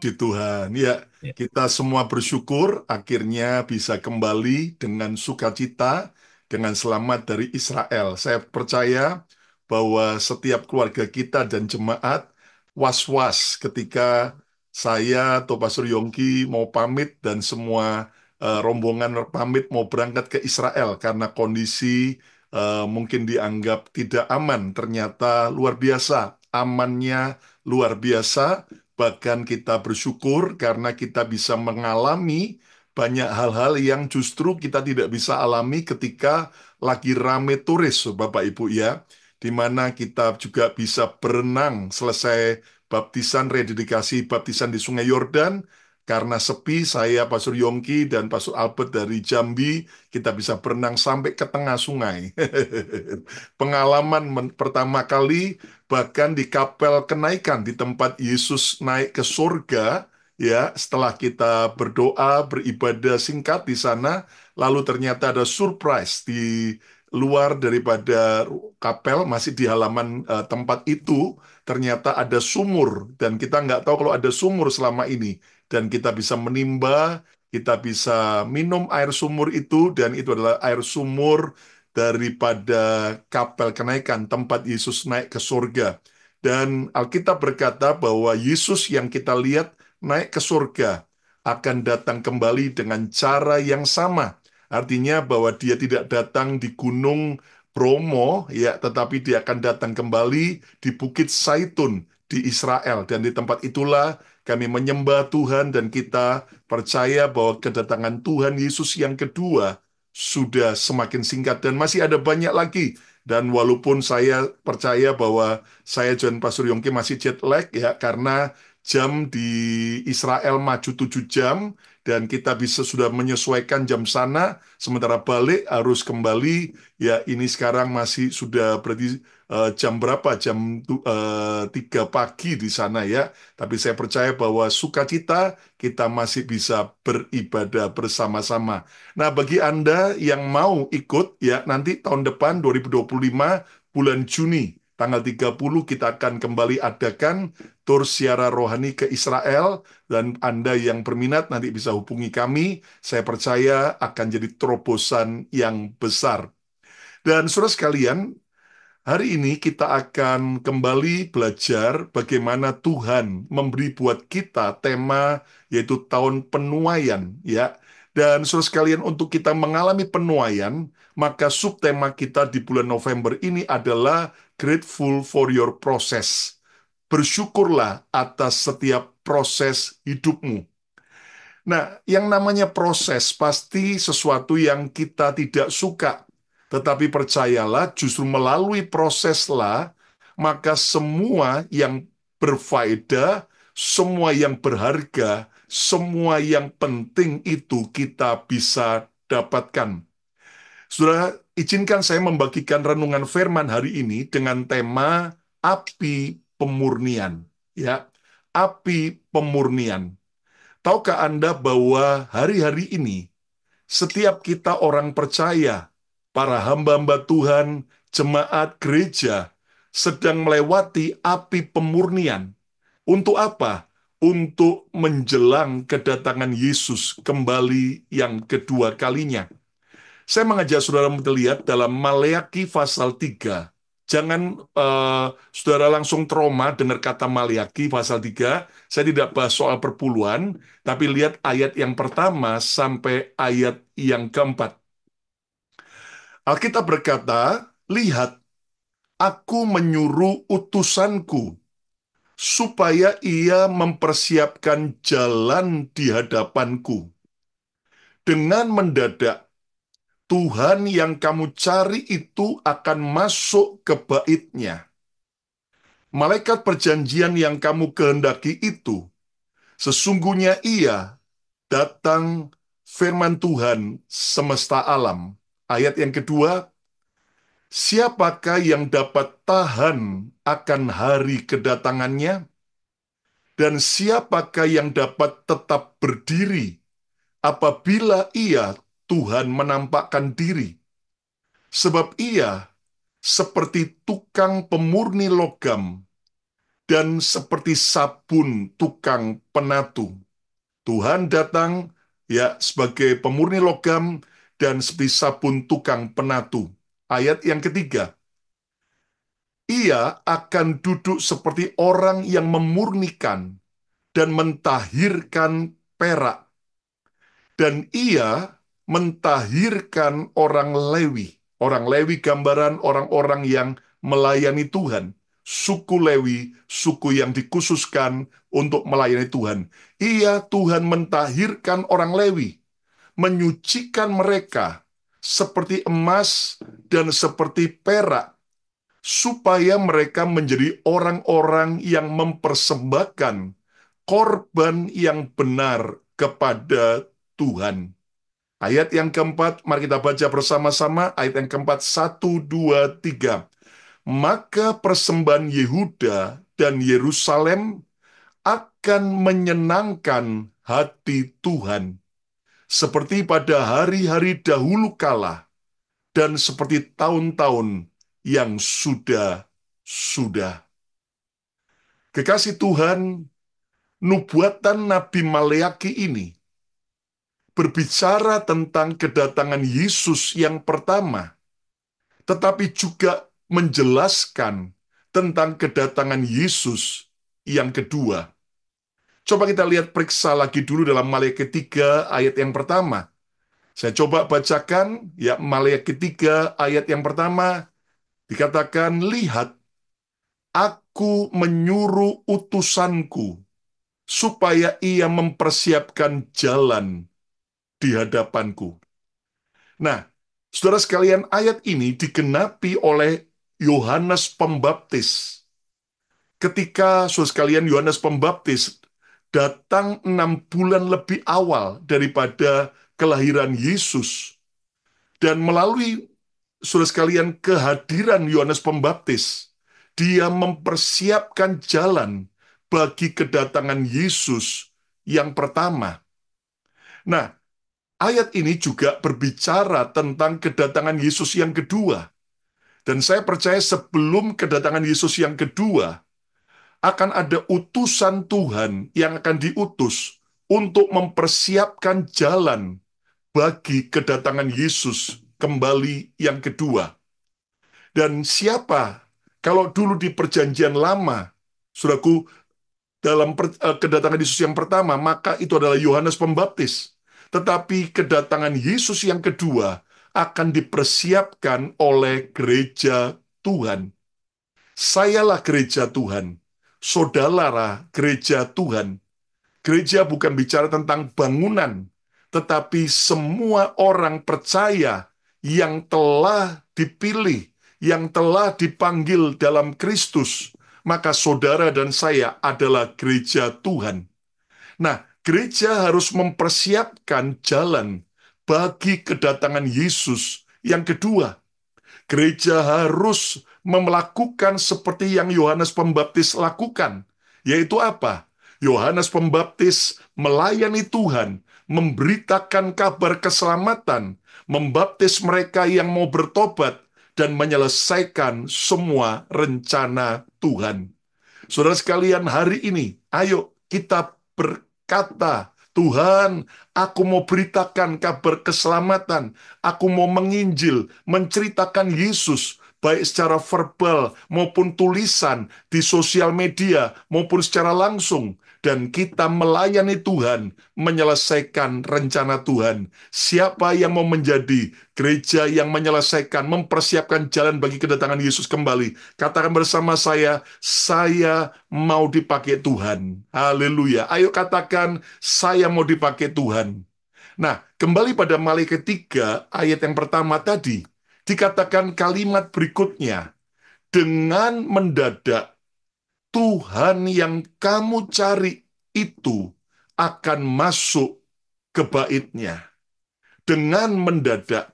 Puji Tuhan. Ya, Ya, kita semua bersyukur akhirnya bisa kembali dengan sukacita, dengan selamat dari Israel. Saya percaya bahwa setiap keluarga kita dan jemaat was-was ketika saya atau Pastor Yongki mau pamit dan semua rombongan pamit mau berangkat ke Israel karena kondisi mungkin dianggap tidak aman. Ternyata luar biasa, amannya luar biasa. Bahkan kita bersyukur karena kita bisa mengalami banyak hal-hal yang justru kita tidak bisa alami ketika lagi rame turis, Bapak Ibu ya. Di mana kita juga bisa berenang selesai baptisan, rededikasi baptisan di Sungai Yordan. Karena sepi, saya, Pastor Yongki, dan Pastor Albert dari Jambi, kita bisa berenang sampai ke tengah sungai. Pengalaman pertama kali bahkan di kapel kenaikan di tempat Yesus naik ke surga ya setelah kita berdoa beribadah singkat di sana lalu ternyata ada surprise di luar daripada kapel masih di halaman tempat itu ternyata ada sumur dan kita nggak tahu kalau ada sumur selama ini dan kita bisa menimba kita bisa minum air sumur itu dan itu adalah air sumur daripada kapel kenaikan tempat Yesus naik ke surga. Dan Alkitab berkata bahwa Yesus yang kita lihat naik ke surga akan datang kembali dengan cara yang sama. Artinya bahwa dia tidak datang di Gunung Bromo, ya, tetapi dia akan datang kembali di Bukit Zaitun di Israel. Dan di tempat itulah kami menyembah Tuhan dan kita percaya bahwa kedatangan Tuhan Yesus yang kedua sudah semakin singkat dan masih ada banyak lagi. Dan walaupun saya percaya bahwa saya dan Pastor Yongki masih jet lag ya karena jam di Israel maju 7 jam dan kita bisa sudah menyesuaikan jam sana sementara balik harus kembali ya ini sekarang masih sudah berarti jam berapa? Jam 3 pagi di sana ya. Tapi saya percaya bahwa sukacita kita masih bisa beribadah bersama-sama. Nah, bagi Anda yang mau ikut, ya nanti tahun depan 2025 bulan Juni, tanggal 30 kita akan kembali adakan tur siara rohani ke Israel, dan Anda yang berminat nanti bisa hubungi kami, saya percaya akan jadi terobosan yang besar. Dan saudara sekalian, hari ini kita akan kembali belajar bagaimana Tuhan memberi buat kita tema yaitu tahun penuaian ya. Dan saudara sekalian untuk kita mengalami penuaian, maka subtema kita di bulan November ini adalah grateful for your process. Bersyukurlah atas setiap proses hidupmu. Nah, yang namanya proses pasti sesuatu yang kita tidak suka. Tetapi percayalah, justru melalui proseslah, maka semua yang berfaedah, semua yang berharga, semua yang penting itu kita bisa dapatkan. Saudara, izinkan saya membagikan renungan firman hari ini dengan tema api pemurnian. Ya, api pemurnian. Tahukah Anda bahwa hari-hari ini setiap kita orang percaya, para hamba-hamba Tuhan, jemaat gereja, sedang melewati api pemurnian. Untuk apa? Untuk menjelang kedatangan Yesus kembali yang kedua kalinya. Saya mengajak saudara melihat dalam Maleakhi pasal 3. Jangan saudara langsung trauma dengar kata Maleakhi pasal 3. Saya tidak bahas soal perpuluhan, tapi lihat ayat yang pertama sampai ayat yang keempat. Alkitab berkata, lihat, aku menyuruh utusanku supaya ia mempersiapkan jalan di hadapanku. Dengan mendadak Tuhan yang kamu cari itu akan masuk ke baitnya. Malaikat perjanjian yang kamu kehendaki itu, sesungguhnya ia datang firman Tuhan semesta alam. Ayat yang kedua, siapakah yang dapat tahan akan hari kedatangannya? Dan siapakah yang dapat tetap berdiri apabila ia, Tuhan, menampakkan diri? Sebab ia seperti tukang pemurni logam dan seperti sabun tukang penatu. Tuhan datang ya sebagai pemurni logam dan seperti sabun tukang penatu. Ayat yang ketiga, ia akan duduk seperti orang yang memurnikan dan mentahirkan perak, dan ia mentahirkan orang Lewi. Orang Lewi gambaran orang-orang yang melayani Tuhan. Suku Lewi, suku yang dikhususkan untuk melayani Tuhan. Ia Tuhan mentahirkan orang Lewi, menyucikan mereka seperti emas dan seperti perak, supaya mereka menjadi orang-orang yang mempersembahkan korban yang benar kepada Tuhan. Ayat yang keempat, mari kita baca bersama-sama. Ayat yang keempat, 1, 2, 3. Maka persembahan Yehuda dan Yerusalem akan menyenangkan hati Tuhan, seperti pada hari-hari dahulu kala, dan seperti tahun-tahun yang sudah-sudah. Kekasih Tuhan, nubuatan Nabi Maleaki ini berbicara tentang kedatangan Yesus yang pertama, tetapi juga menjelaskan tentang kedatangan Yesus yang kedua. Coba kita lihat periksa lagi dulu dalam Maleaki 3 ayat yang pertama. Saya coba bacakan, ya Maleaki 3 ayat yang pertama, dikatakan, lihat, aku menyuruh utusanku, supaya ia mempersiapkan jalan di hadapanku. Nah, saudara sekalian, ayat ini digenapi oleh Yohanes Pembaptis. Ketika, saudara sekalian, Yohanes Pembaptis datang 6 bulan lebih awal daripada kelahiran Yesus. Dan melalui, saudara sekalian, kehadiran Yohanes Pembaptis, dia mempersiapkan jalan bagi kedatangan Yesus yang pertama. Nah, ayat ini juga berbicara tentang kedatangan Yesus yang kedua. Dan saya percaya sebelum kedatangan Yesus yang kedua, akan ada utusan Tuhan yang akan diutus untuk mempersiapkan jalan bagi kedatangan Yesus kembali yang kedua. Dan siapa? Kalau dulu di perjanjian lama, saudaraku, dalam kedatangan Yesus yang pertama, maka itu adalah Yohanes Pembaptis. Tetapi kedatangan Yesus yang kedua akan dipersiapkan oleh gereja Tuhan. Sayalah gereja Tuhan, saudara gereja Tuhan. Gereja bukan bicara tentang bangunan, tetapi semua orang percaya yang telah dipilih, yang telah dipanggil dalam Kristus, maka saudara dan saya adalah gereja Tuhan. Nah, gereja harus mempersiapkan jalan bagi kedatangan Yesus yang kedua. Gereja harus melakukan seperti yang Yohanes Pembaptis lakukan, yaitu apa? Yohanes Pembaptis melayani Tuhan, memberitakan kabar keselamatan, membaptis mereka yang mau bertobat, dan menyelesaikan semua rencana Tuhan. Saudara sekalian, hari ini, ayo kita berkata, Tuhan, aku mau beritakan kabar keselamatan, aku mau menginjil, menceritakan Yesus, baik secara verbal maupun tulisan, di sosial media maupun secara langsung. Dan kita melayani Tuhan, menyelesaikan rencana Tuhan. Siapa yang mau menjadi gereja yang menyelesaikan, mempersiapkan jalan bagi kedatangan Yesus kembali? Katakan bersama saya mau dipakai Tuhan. Haleluya. Ayo katakan, saya mau dipakai Tuhan. Nah, kembali pada Maleaki 3 ayat yang pertama tadi, dikatakan kalimat berikutnya, dengan mendadak Tuhan yang kamu cari itu akan masuk ke baitnya. Dengan mendadak.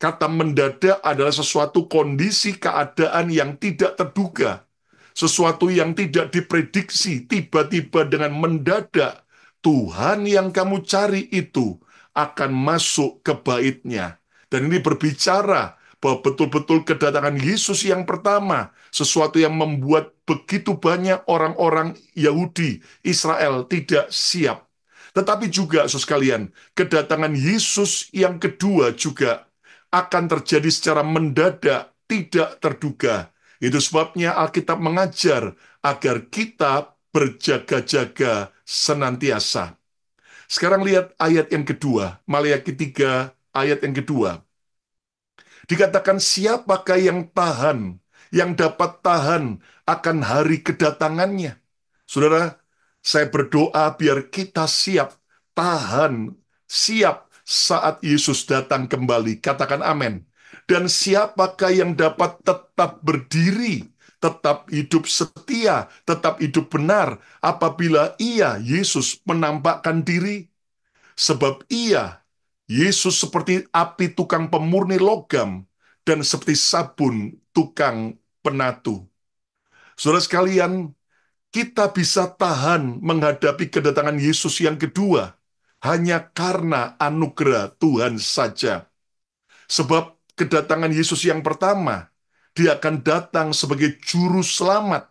Kata mendadak adalah sesuatu kondisi keadaan yang tidak terduga. Sesuatu yang tidak diprediksi, tiba-tiba dengan mendadak, Tuhan yang kamu cari itu akan masuk ke baitnya. Dan ini berbicara bahwa betul-betul kedatangan Yesus yang pertama, sesuatu yang membuat begitu banyak orang-orang Yahudi, Israel tidak siap. Tetapi juga, saudara sekalian, kedatangan Yesus yang kedua juga akan terjadi secara mendadak, tidak terduga. Itu sebabnya Alkitab mengajar agar kita berjaga-jaga senantiasa. Sekarang lihat ayat yang kedua, Maleakhi 3 ayat yang kedua. Dikatakan siapakah yang dapat tahan akan hari kedatangannya. Saudara, saya berdoa biar kita tahan, siap saat Yesus datang kembali. Katakan amin. Dan siapakah yang dapat tetap berdiri, tetap hidup setia, tetap hidup benar apabila ia, Yesus, menampakkan diri? Sebab ia, Yesus seperti api tukang pemurni logam dan seperti sabun tukang penatu. Saudara sekalian, kita bisa tahan menghadapi kedatangan Yesus yang kedua hanya karena anugerah Tuhan saja. Sebab kedatangan Yesus yang pertama, dia akan datang sebagai juru selamat.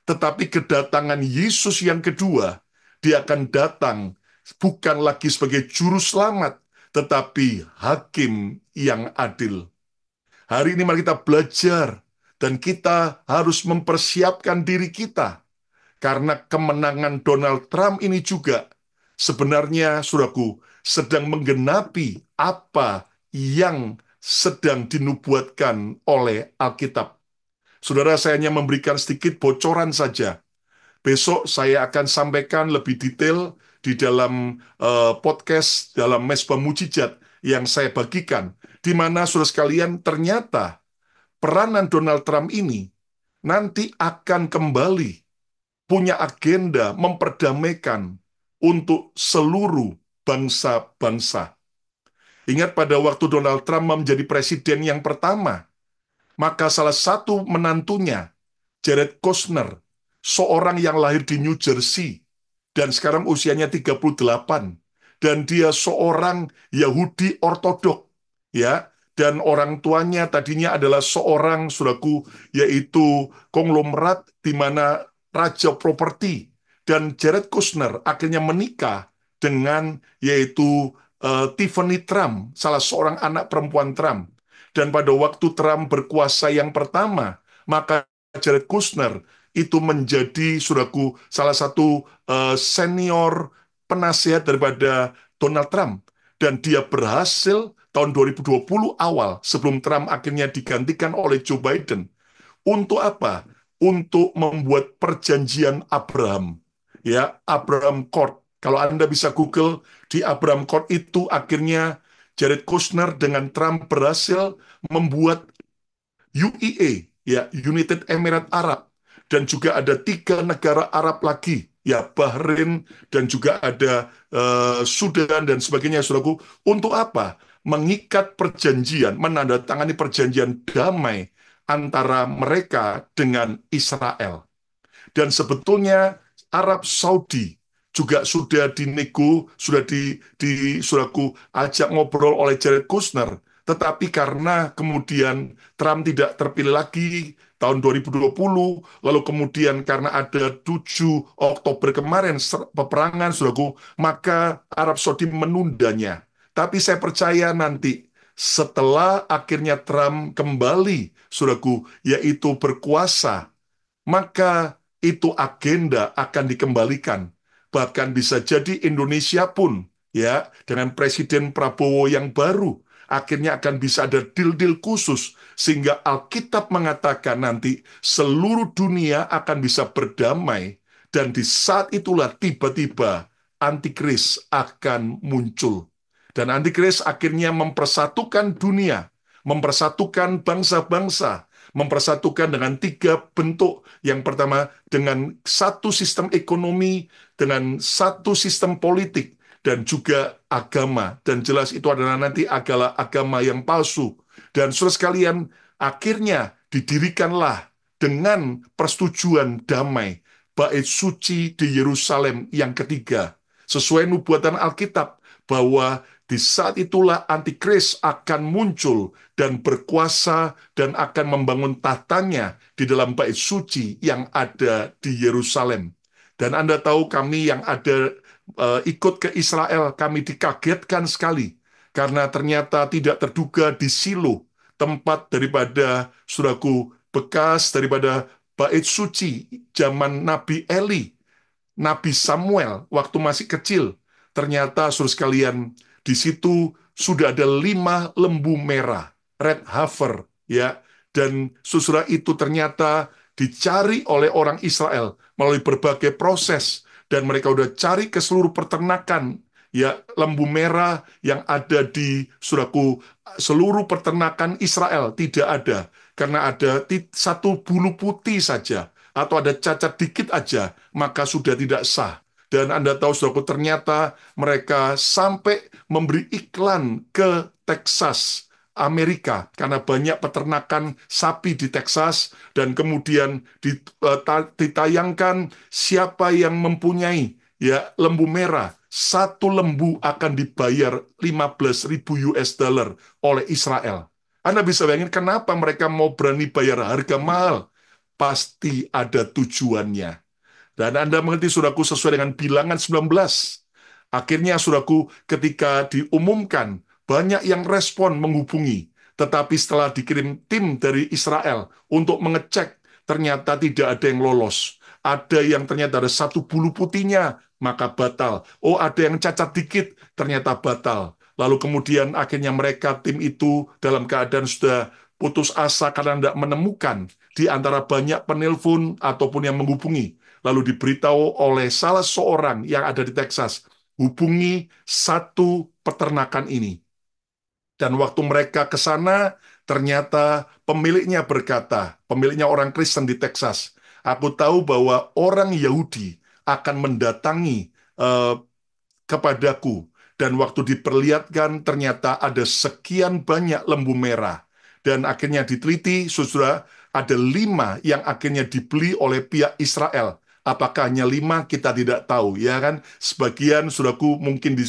Tetapi kedatangan Yesus yang kedua, dia akan datang bukan lagi sebagai juru selamat, tetapi hakim yang adil. Hari ini mari kita belajar, dan kita harus mempersiapkan diri kita. Karena kemenangan Donald Trump ini juga sebenarnya, saudaraku, sedang menggenapi apa yang sedang dinubuatkan oleh Alkitab. Saudara, saya hanya memberikan sedikit bocoran saja. Besok saya akan sampaikan lebih detail di dalam podcast, dalam Mesbah Mujizat yang saya bagikan, di mana saudara sekalian ternyata peranan Donald Trump ini nanti akan kembali punya agenda memperdamaikan untuk seluruh bangsa-bangsa. Ingat pada waktu Donald Trump menjadi presiden yang pertama, maka salah satu menantunya, Jared Kushner, seorang yang lahir di New Jersey, dan sekarang usianya 38, dan dia seorang Yahudi Ortodok, ya, dan orang tuanya tadinya adalah seorang, saudaraku, yaitu konglomerat di mana raja properti, dan Jared Kushner akhirnya menikah dengan yaitu Tiffany Trump, salah seorang anak perempuan Trump. Dan pada waktu Trump berkuasa yang pertama, maka Jared Kushner itu menjadi, saudaraku, salah satu senior penasihat daripada Donald Trump. Dan dia berhasil tahun 2020 awal, sebelum Trump akhirnya digantikan oleh Joe Biden. Untuk apa? Untuk membuat perjanjian Abraham. Ya, Abraham Court. Kalau Anda bisa Google, di Abraham Court itu akhirnya Jared Kushner dengan Trump berhasil membuat UEA, ya, United Emirates Arab, dan juga ada 3 negara Arab lagi, ya, Bahrain, dan juga ada Sudan dan sebagainya, saudaraku. Untuk apa? Mengikat perjanjian, menandatangani perjanjian damai antara mereka dengan Israel. Dan sebetulnya Arab Saudi juga sudah sudah sudahku ajak ngobrol oleh Jared Kushner, tetapi karena kemudian Trump tidak terpilih lagi tahun 2020, lalu kemudian karena ada 7 Oktober kemarin peperangan, saudaraku, maka Arab Saudi menundanya. Tapi saya percaya nanti setelah akhirnya Trump kembali, saudaraku, yaitu berkuasa, maka itu agenda akan dikembalikan. Bahkan bisa jadi Indonesia pun, ya, dengan Presiden Prabowo yang baru, akhirnya akan bisa ada deal-deal khusus, sehingga Alkitab mengatakan nanti seluruh dunia akan bisa berdamai, dan di saat itulah tiba-tiba antikris akan muncul. Dan antikris akhirnya mempersatukan dunia, mempersatukan bangsa-bangsa, mempersatukan dengan 3 bentuk. Yang pertama, dengan satu sistem ekonomi, dengan satu sistem politik, dan juga agama. Dan jelas itu adalah nanti agama yang palsu. Dan saudara sekalian, akhirnya didirikanlah dengan persetujuan damai bait suci di Yerusalem yang ketiga. Sesuai nubuatan Alkitab, bahwa di saat itulah antikris akan muncul dan berkuasa dan akan membangun tahtanya di dalam bait suci yang ada di Yerusalem. Dan Anda tahu kami yang ada ikut ke Israel, kami dikagetkan sekali karena ternyata tidak terduga di Silo, tempat daripada suraku bekas daripada bait suci zaman Nabi Eli, Nabi Samuel waktu masih kecil. Ternyata saudara sekalian, di situ sudah ada 5 lembu merah, red heifer, ya. Dan saudara itu ternyata dicari oleh orang Israel melalui berbagai proses dan mereka udah cari ke seluruh peternakan, ya, lembu merah yang ada di suraku seluruh peternakan Israel tidak ada karena ada satu bulu putih saja atau ada cacat dikit aja, maka sudah tidak sah. Dan Anda tahu, saudaraku, ternyata mereka sampai memberi iklan ke Texas, Amerika, karena banyak peternakan sapi di Texas, dan kemudian ditayangkan siapa yang mempunyai ya lembu merah, satu lembu akan dibayar 15.000 US dollar oleh Israel. Anda bisa bayangin kenapa mereka mau berani bayar harga mahal? Pasti ada tujuannya. Dan Anda mengerti, saudaraku, sesuai dengan bilangan 19. Akhirnya, saudaraku, ketika diumumkan, banyak yang respon menghubungi. Tetapi setelah dikirim tim dari Israel untuk mengecek, ternyata tidak ada yang lolos. Ada yang ternyata ada satu bulu putihnya, maka batal. Oh, ada yang cacat dikit, ternyata batal. Lalu kemudian akhirnya mereka, tim itu dalam keadaan sudah putus asa karena tidak menemukan di antara banyak penelpon ataupun yang menghubungi. Lalu diberitahu oleh salah seorang yang ada di Texas, hubungi satu peternakan ini. Dan waktu mereka ke sana, ternyata pemiliknya berkata, pemiliknya orang Kristen di Texas, aku tahu bahwa orang Yahudi akan mendatangi eh, kepadaku. Dan waktu diperlihatkan, ternyata ada sekian banyak lembu merah. Dan akhirnya diteliti, saudara, ada 5 yang akhirnya dibeli oleh pihak Israel. Apakah hanya 5? Kita tidak tahu, ya kan? Sebagian, saudaraku, mungkin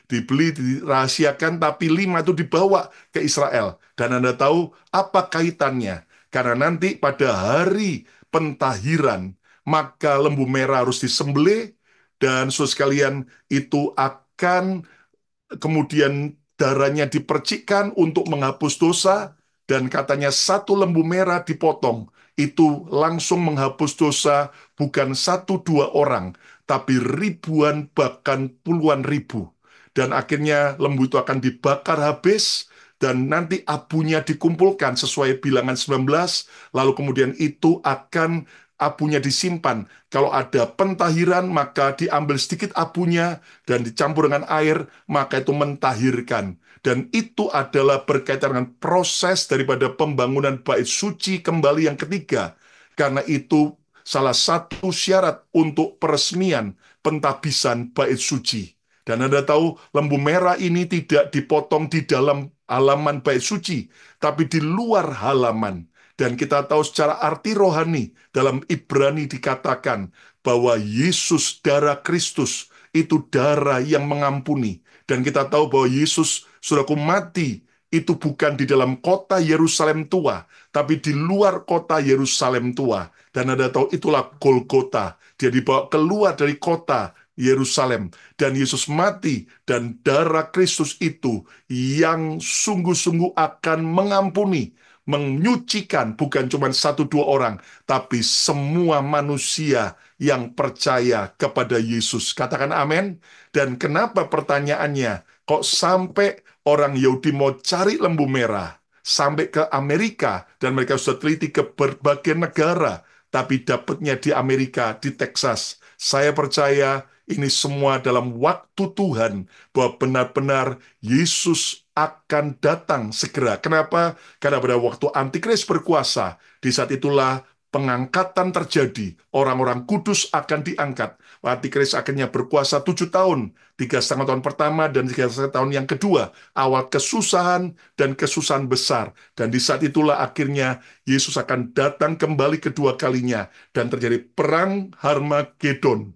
dibeli, dirahasiakan, tapi 5 itu dibawa ke Israel. Dan Anda tahu apa kaitannya? Karena nanti pada hari pentahiran, maka lembu merah harus disembelih, dan saudara sekalian, itu akan kemudian darahnya dipercikkan untuk menghapus dosa, dan katanya satu lembu merah dipotong, itu langsung menghapus dosa bukan satu dua orang, tapi ribuan bahkan puluhan ribu. Dan akhirnya lembu itu akan dibakar habis, dan nanti abunya dikumpulkan sesuai bilangan 19, lalu kemudian itu akan abunya disimpan. Kalau ada pentahiran, maka diambil sedikit abunya dan dicampur dengan air, maka itu mentahirkan. Dan itu adalah berkaitan dengan proses daripada pembangunan bait suci kembali yang ketiga. Karena itu salah satu syarat untuk peresmian pentahbisan bait suci. Dan Anda tahu, lembu merah ini tidak dipotong di dalam halaman bait suci, tapi di luar halaman. Dan kita tahu secara arti rohani, dalam Ibrani dikatakan bahwa Yesus, darah Kristus, itu darah yang mengampuni. Dan kita tahu bahwa Yesus, saudaraku, mati, itu bukan di dalam kota Yerusalem tua, tapi di luar kota Yerusalem tua. Dan Anda tahu itulah Golgota. Dia dibawa keluar dari kota Yerusalem. Dan Yesus mati, dan darah Kristus itu yang sungguh-sungguh akan mengampuni, menyucikan bukan cuma satu dua orang, tapi semua manusia yang percaya kepada Yesus. Katakan amin. Dan kenapa pertanyaannya, kok sampai orang Yahudi mau cari lembu merah, sampai ke Amerika, dan mereka sudah teliti ke berbagai negara, tapi dapatnya di Amerika, di Texas. Saya percaya ini semua dalam waktu Tuhan, bahwa benar-benar Yesus akan datang segera. Kenapa? Karena pada waktu Antikris berkuasa, di saat itulah pengangkatan terjadi. Orang-orang kudus akan diangkat. Antikris akhirnya berkuasa 7 tahun. 3,5 tahun pertama dan 3,5 tahun yang kedua. Awal kesusahan dan kesusahan besar. Dan di saat itulah akhirnya Yesus akan datang kembali kedua kalinya. Dan terjadi perang Harmagedon.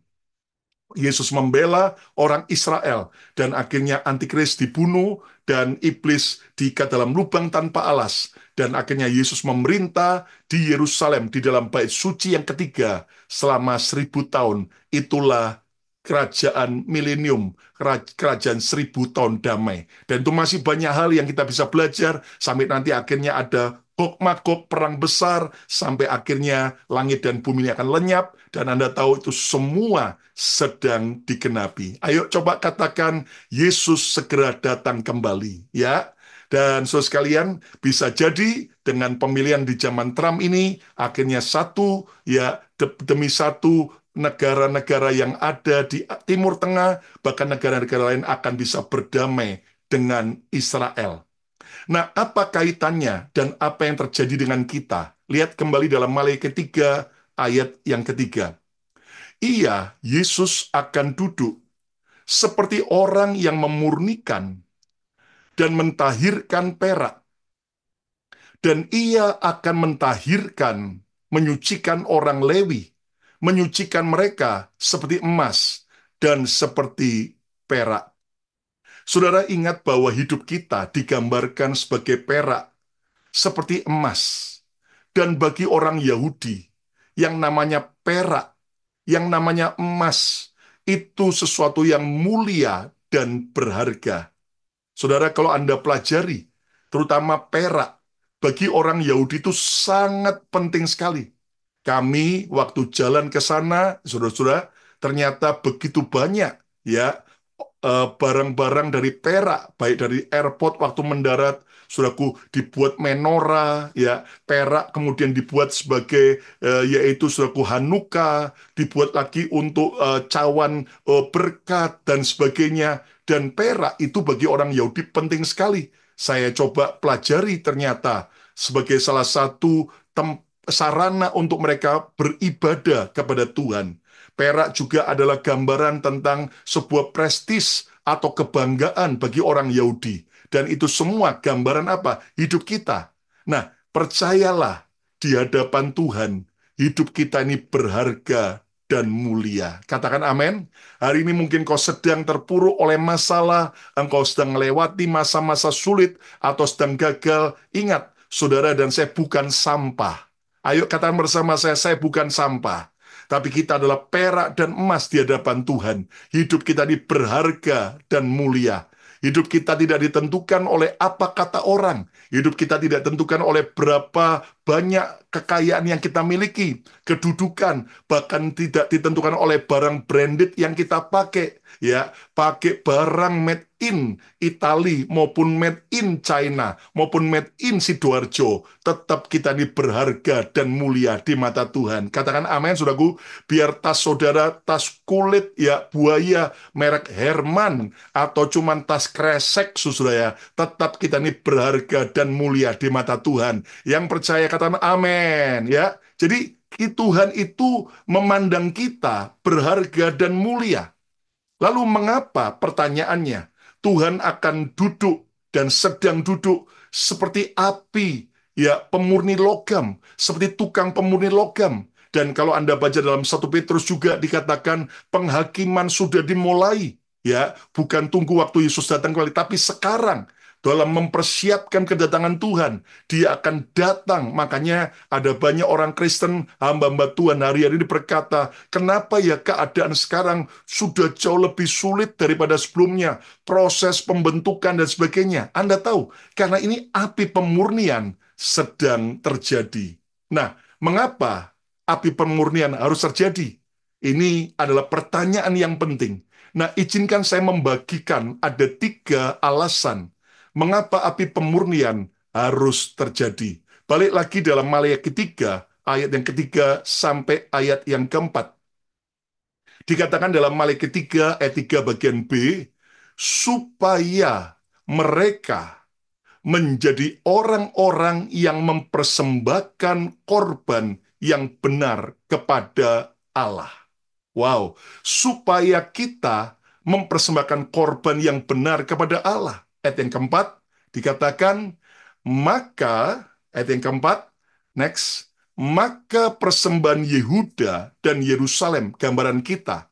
Yesus membela orang Israel dan akhirnya antikris dibunuh dan iblis diikat dalam lubang tanpa alas dan akhirnya Yesus memerintah di Yerusalem di dalam bait suci yang ketiga selama 1.000 tahun. Itulah kerajaan milenium, kerajaan 1.000 tahun damai. Dan itu masih banyak hal yang kita bisa belajar sampai nanti akhirnya ada Gog Magog, perang besar, sampai akhirnya langit dan bumi ini akan lenyap, dan Anda tahu itu semua sedang digenapi. Ayo coba katakan, Yesus segera datang kembali, ya. Dan saudara sekalian, bisa jadi dengan pemilihan di zaman Trump ini, akhirnya satu, ya, demi satu, negara-negara yang ada di Timur Tengah, bahkan negara-negara lain akan bisa berdamai dengan Israel. Nah, apa kaitannya dan apa yang terjadi dengan kita? Lihat kembali dalam Maliaki 3 ayat yang ketiga. Ia, Yesus akan duduk seperti orang yang memurnikan dan mentahirkan perak. Dan ia akan mentahirkan, menyucikan orang Lewi, menyucikan mereka seperti emas dan seperti perak. Saudara ingat bahwa hidup kita digambarkan sebagai perak, seperti emas. Dan bagi orang Yahudi, yang namanya perak, yang namanya emas, itu sesuatu yang mulia dan berharga. Saudara, kalau Anda pelajari, terutama perak, bagi orang Yahudi itu sangat penting sekali. Kami waktu jalan ke sana, saudara-saudara, ternyata begitu banyak ya barang-barang dari perak, baik dari airport waktu mendarat, saudaraku, dibuat menorah, ya, perak kemudian dibuat sebagai, yaitu saudaraku Hanukkah, dibuat lagi untuk cawan berkat dan sebagainya. Dan perak itu bagi orang Yahudi penting sekali. Saya coba pelajari ternyata sebagai salah satu sarana untuk mereka beribadah kepada Tuhan. Perak juga adalah gambaran tentang sebuah prestis atau kebanggaan bagi orang Yahudi. Dan itu semua gambaran apa? Hidup kita. Nah, percayalah di hadapan Tuhan, hidup kita ini berharga dan mulia. Katakan amin. Hari ini mungkin kau sedang terpuruk oleh masalah, engkau sedang melewati masa-masa sulit, atau sedang gagal. Ingat, saudara dan saya bukan sampah. Ayo katakan bersama saya bukan sampah. Tapi kita adalah perak dan emas di hadapan Tuhan. Hidup kita ini berharga dan mulia. Hidup kita tidak ditentukan oleh apa kata orang. Hidup kita tidak ditentukan oleh berapa banyak kekayaan yang kita miliki, kedudukan, bahkan tidak ditentukan oleh barang branded yang kita pakai. Ya, pakai barang made in Italia maupun made in China maupun made in Sidoarjo, tetap kita ini berharga dan mulia di mata Tuhan. Katakan amin, saudaraku. Biar tas saudara tas kulit ya buaya merek Herman atau cuman tas kresek saudara ya, tetap kita ini berharga dan mulia di mata Tuhan. Yang percaya katakan amin ya. Jadi Tuhan itu memandang kita berharga dan mulia. Lalu mengapa, pertanyaannya, Tuhan akan duduk dan sedang duduk seperti api, ya, pemurni logam, seperti tukang pemurni logam. Dan kalau Anda baca dalam 1 Petrus juga dikatakan penghakiman sudah dimulai, ya, bukan tunggu waktu Yesus datang kembali, tapi sekarang dalam mempersiapkan kedatangan Tuhan. Dia akan datang. Makanya ada banyak orang Kristen, hamba-hamba Tuhan hari-hari ini berkata, kenapa ya keadaan sekarang sudah jauh lebih sulit daripada sebelumnya. Proses pembentukan dan sebagainya. Anda tahu, karena ini api pemurnian sedang terjadi. Nah, mengapa api pemurnian harus terjadi? Ini adalah pertanyaan yang penting. Nah, izinkan saya membagikan ada 3 alasan mengapa api pemurnian harus terjadi. Balik lagi dalam Maliaki 3, ayat yang ketiga sampai ayat yang keempat. Dikatakan dalam Maliaki 3, ayat 3 bagian B, supaya mereka menjadi orang-orang yang mempersembahkan korban yang benar kepada Allah. Wow, supaya kita mempersembahkan korban yang benar kepada Allah. Ayat yang keempat, dikatakan, maka, ayat yang keempat, next, maka persembahan Yehuda dan Yerusalem, gambaran kita,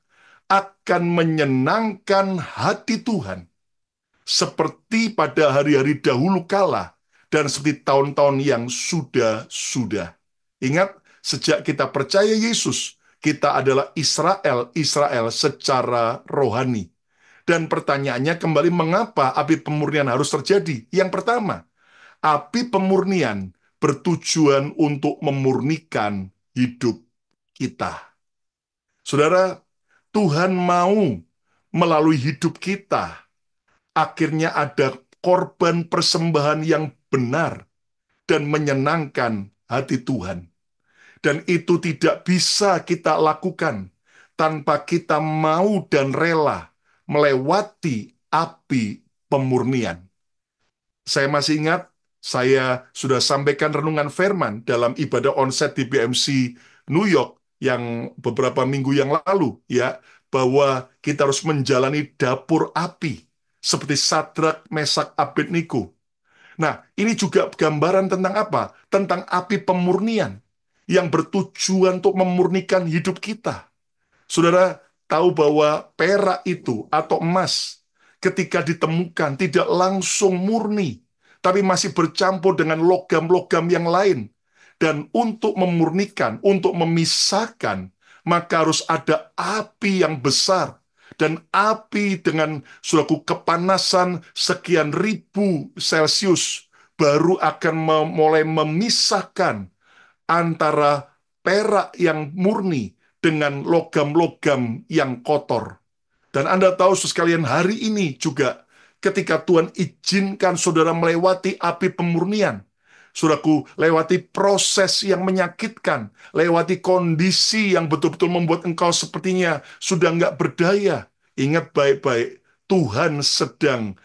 akan menyenangkan hati Tuhan, seperti pada hari-hari dahulu kala, dan seperti tahun-tahun yang sudah-sudah. Ingat, sejak kita percaya Yesus, kita adalah Israel secara rohani. Dan pertanyaannya kembali, mengapa api pemurnian harus terjadi? Yang pertama, api pemurnian bertujuan untuk memurnikan hidup kita. Saudara, Tuhan mau melalui hidup kita, akhirnya ada korban persembahan yang benar dan menyenangkan hati Tuhan. Dan itu tidak bisa kita lakukan tanpa kita mau dan rela melewati api pemurnian. Saya masih ingat, saya sudah sampaikan renungan firman dalam ibadah onset di BMC New York yang beberapa minggu yang lalu, ya, bahwa kita harus menjalani dapur api seperti Sadrak, Mesak, Abednego. Nah, ini juga gambaran tentang apa? Tentang api pemurnian yang bertujuan untuk memurnikan hidup kita. Saudara tahu bahwa perak itu atau emas ketika ditemukan tidak langsung murni, tapi masih bercampur dengan logam-logam yang lain. Dan untuk memurnikan, untuk memisahkan, maka harus ada api yang besar. Dan api dengan suatu kepanasan sekian ribu Celcius baru akan mulai memisahkan antara perak yang murni dengan logam-logam yang kotor. Dan Anda tahu sekalian, hari ini juga ketika Tuhan izinkan saudara melewati api pemurnian, saudaraku, lewati proses yang menyakitkan, lewati kondisi yang betul-betul membuat engkau sepertinya sudah nggak berdaya. Ingat baik-baik, Tuhan sedang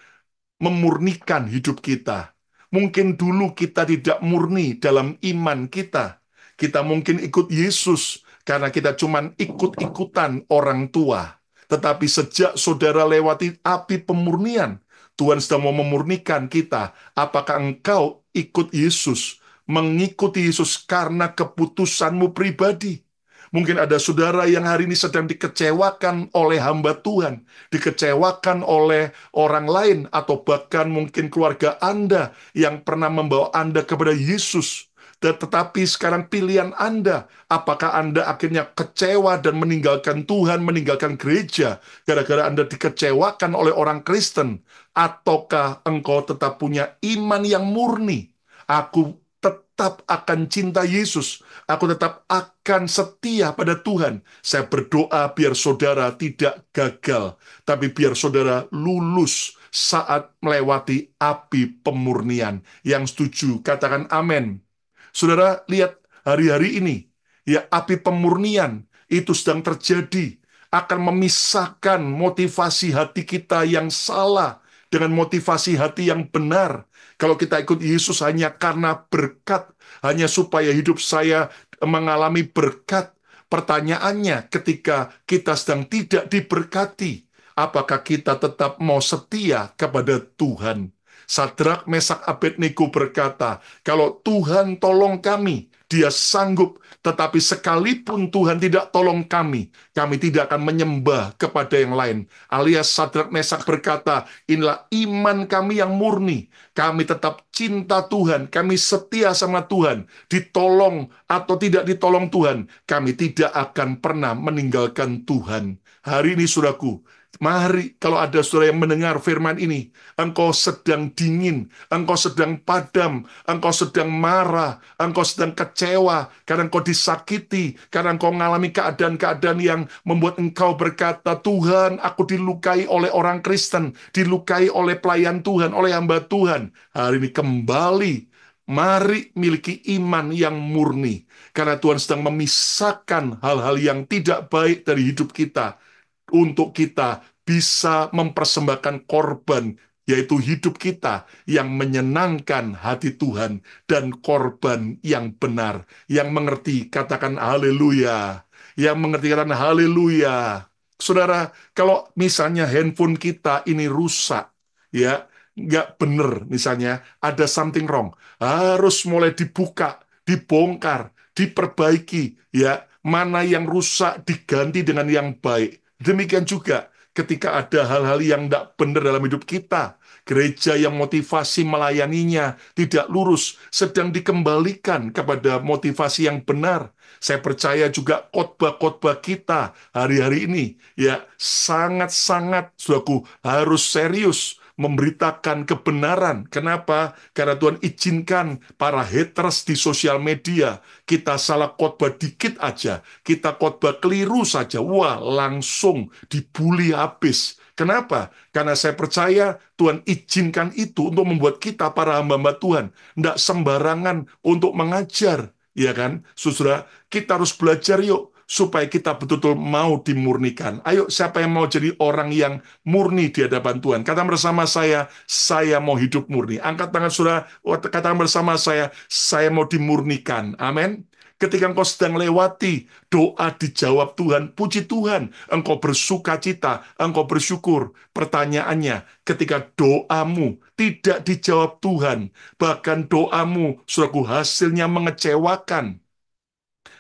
memurnikan hidup kita. Mungkin dulu kita tidak murni dalam iman kita. Kita mungkin ikut Yesus karena kita cuma ikut-ikutan orang tua. Tetapi sejak saudara lewati api pemurnian, Tuhan sedang mau memurnikan kita. Apakah engkau ikut Yesus, mengikuti Yesus karena keputusanmu pribadi? Mungkin ada saudara yang hari ini sedang dikecewakan oleh hamba Tuhan, dikecewakan oleh orang lain, atau bahkan mungkin keluarga Anda yang pernah membawa Anda kepada Yesus. Tetapi sekarang pilihan Anda, apakah Anda akhirnya kecewa dan meninggalkan Tuhan, meninggalkan gereja, gara-gara Anda dikecewakan oleh orang Kristen, ataukah engkau tetap punya iman yang murni? Aku tetap akan cinta Yesus. Aku tetap akan setia pada Tuhan. Saya berdoa biar saudara tidak gagal, tapi biar saudara lulus saat melewati api pemurnian. Yang setuju, katakan amin. Saudara, lihat hari-hari ini, ya, api pemurnian itu sedang terjadi, akan memisahkan motivasi hati kita yang salah dengan motivasi hati yang benar. Kalau kita ikut Yesus hanya karena berkat, hanya supaya hidup saya mengalami berkat, pertanyaannya ketika kita sedang tidak diberkati, apakah kita tetap mau setia kepada Tuhan? Sadrak, Mesak, Abednego berkata, kalau Tuhan tolong kami, Dia sanggup. Tetapi sekalipun Tuhan tidak tolong kami tidak akan menyembah kepada yang lain. Alias Sadrak, Mesak berkata, inilah iman kami yang murni. Kami tetap cinta Tuhan, kami setia sama Tuhan. Ditolong atau tidak ditolong Tuhan, kami tidak akan pernah meninggalkan Tuhan. Hari ini, saudaraku, mari kalau ada saudara yang mendengar firman ini, engkau sedang dingin, engkau sedang padam, engkau sedang marah, engkau sedang kecewa, karena engkau disakiti, karena engkau mengalami keadaan-keadaan yang membuat engkau berkata, Tuhan, aku dilukai oleh orang Kristen, dilukai oleh pelayan Tuhan, oleh hamba Tuhan. Hari ini kembali, mari miliki iman yang murni, karena Tuhan sedang memisahkan hal-hal yang tidak baik dari hidup kita, untuk kita bisa mempersembahkan korban, yaitu hidup kita yang menyenangkan hati Tuhan, dan korban yang benar. Yang mengerti, katakan haleluya. Yang mengerti, katakan haleluya. Saudara, kalau misalnya handphone kita ini rusak, ya, nggak benar, misalnya ada something wrong, harus mulai dibuka, dibongkar, diperbaiki, ya, mana yang rusak diganti dengan yang baik. Demikian juga ketika ada hal-hal yang tidak benar dalam hidup kita, gereja yang motivasi melayaninya tidak lurus, sedang dikembalikan kepada motivasi yang benar. Saya percaya juga khotbah-khotbah kita hari-hari ini, ya sangat-sangat, saudaraku, harus serius memberitakan kebenaran. Kenapa? Karena Tuhan izinkan para haters di sosial media, kita salah khotbah dikit aja, kita khotbah keliru saja, wah langsung dibully habis. Kenapa? Karena saya percaya Tuhan izinkan itu untuk membuat kita para hamba-hamba Tuhan tidak sembarangan untuk mengajar, ya kan? Saudara, kita harus belajar yuk supaya kita betul-betul mau dimurnikan. Ayo, siapa yang mau jadi orang yang murni di hadapan Tuhan? Kata bersama saya mau hidup murni. Angkat tangan saudara, katakan bersama saya mau dimurnikan. Amin. Ketika engkau sedang lewati, doa dijawab Tuhan, puji Tuhan, engkau bersuka cita, engkau bersyukur. Pertanyaannya, ketika doamu tidak dijawab Tuhan, bahkan doamu, saudaraku, hasilnya mengecewakan.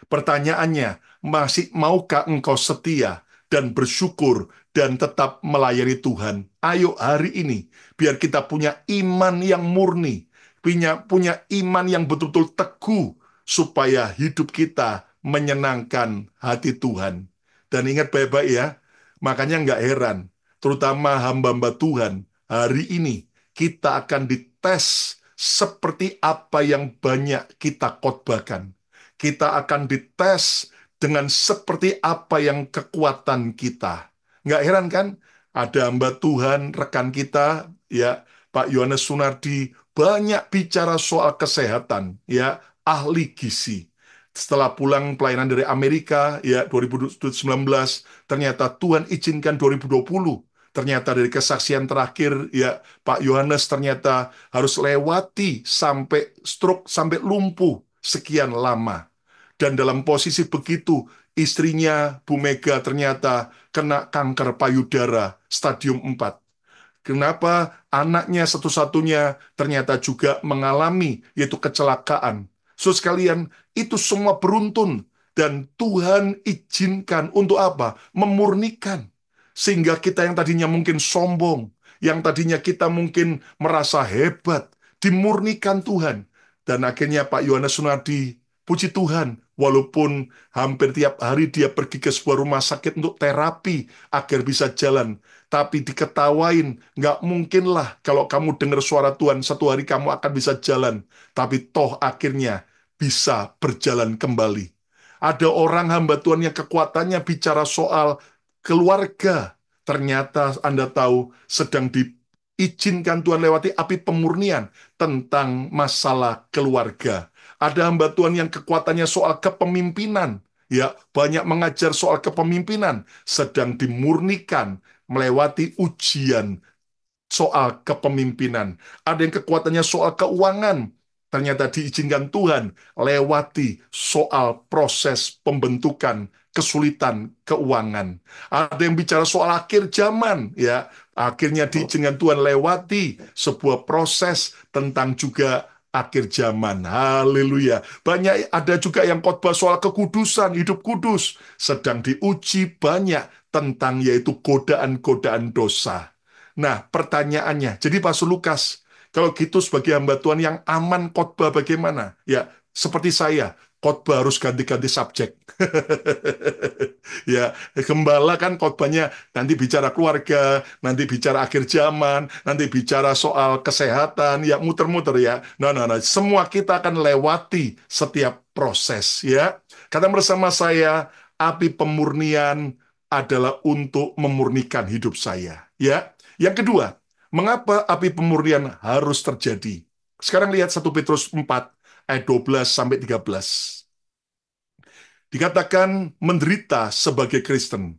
Pertanyaannya, masih maukah engkau setia dan bersyukur dan tetap melayani Tuhan? Ayo hari ini, biar kita punya iman yang murni, punya iman yang betul-betul teguh, supaya hidup kita menyenangkan hati Tuhan. Dan ingat baik-baik ya, makanya nggak heran, terutama hamba-hamba Tuhan, hari ini kita akan dites seperti apa yang banyak kita khotbahkan. Kita akan dites dengan seperti apa yang kekuatan kita. Nggak heran kan? Ada hamba Tuhan, rekan kita, ya, Pak Yohanes Sunardi, banyak bicara soal kesehatan, ya, ahli gizi. Setelah pulang pelayanan dari Amerika, ya, 2019, ternyata Tuhan izinkan 2020. Ternyata dari kesaksian terakhir, ya, Pak Yohanes ternyata harus lewati sampai stroke, sampai lumpuh sekian lama. Dan dalam posisi begitu, istrinya Bu Mega ternyata kena kanker payudara stadium 4. Kenapa anaknya satu-satunya ternyata juga mengalami yaitu kecelakaan. So sekalian, itu semua beruntun dan Tuhan izinkan untuk apa? Memurnikan. Sehingga kita yang tadinya mungkin sombong, yang tadinya kita mungkin merasa hebat, dimurnikan Tuhan. Dan akhirnya Pak Yohanes Sunardi, puji Tuhan, walaupun hampir tiap hari dia pergi ke sebuah rumah sakit untuk terapi agar bisa jalan, tapi diketawain, nggak mungkinlah kalau kamu dengar suara Tuhan, satu hari kamu akan bisa jalan. Tapi toh akhirnya bisa berjalan kembali. Ada orang hamba Tuhan yang kekuatannya bicara soal keluarga. Ternyata Anda tahu sedang diizinkan Tuhan lewati api pemurnian tentang masalah keluarga. Ada hamba Tuhan yang kekuatannya soal kepemimpinan. Ya, banyak mengajar soal kepemimpinan, sedang dimurnikan melewati ujian soal kepemimpinan. Ada yang kekuatannya soal keuangan. Ternyata diizinkan Tuhan lewati soal proses pembentukan kesulitan keuangan. Ada yang bicara soal akhir zaman, ya. Akhirnya diizinkan Tuhan lewati sebuah proses tentang juga akhir zaman. Haleluya. Banyak ada juga yang khotbah soal kekudusan, hidup kudus. Sedang diuji banyak tentang yaitu godaan-godaan dosa. Nah, pertanyaannya, jadi Pastor Lukas, kalau gitu sebagai hamba Tuhan yang aman khotbah bagaimana? Ya, seperti saya, khotbah harus ganti-ganti subjek. Ya, gembala kan khotbahnya nanti bicara keluarga, nanti bicara akhir zaman, nanti bicara soal kesehatan, ya muter-muter ya. Nah, semua kita akan lewati setiap proses ya. Kata bersama saya, api pemurnian adalah untuk memurnikan hidup saya. Ya, yang kedua, mengapa api pemurnian harus terjadi? Sekarang lihat 1 Petrus 4 ayat 12 sampai 13. Dikatakan menderita sebagai Kristen.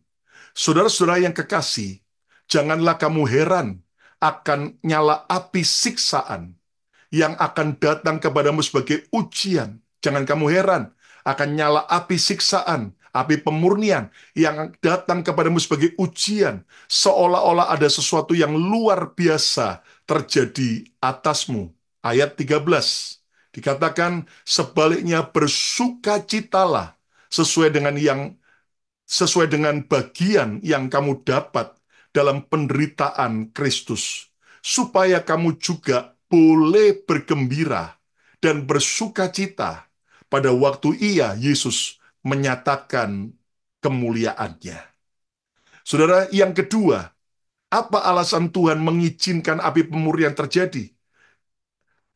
Saudara-saudara yang kekasih, janganlah kamu heran akan nyala api siksaan yang akan datang kepadamu sebagai ujian. Jangan kamu heran akan nyala api siksaan, api pemurnian yang datang kepadamu sebagai ujian, seolah-olah ada sesuatu yang luar biasa terjadi atasmu. Ayat 13 dikatakan sebaliknya bersukacitalah sesuai dengan yang sesuai dengan bagian yang kamu dapat dalam penderitaan Kristus, supaya kamu juga boleh bergembira dan bersuka cita pada waktu Yesus menyatakan kemuliaannya. Saudara, yang kedua, apa alasan Tuhan mengizinkan api pemurnian terjadi?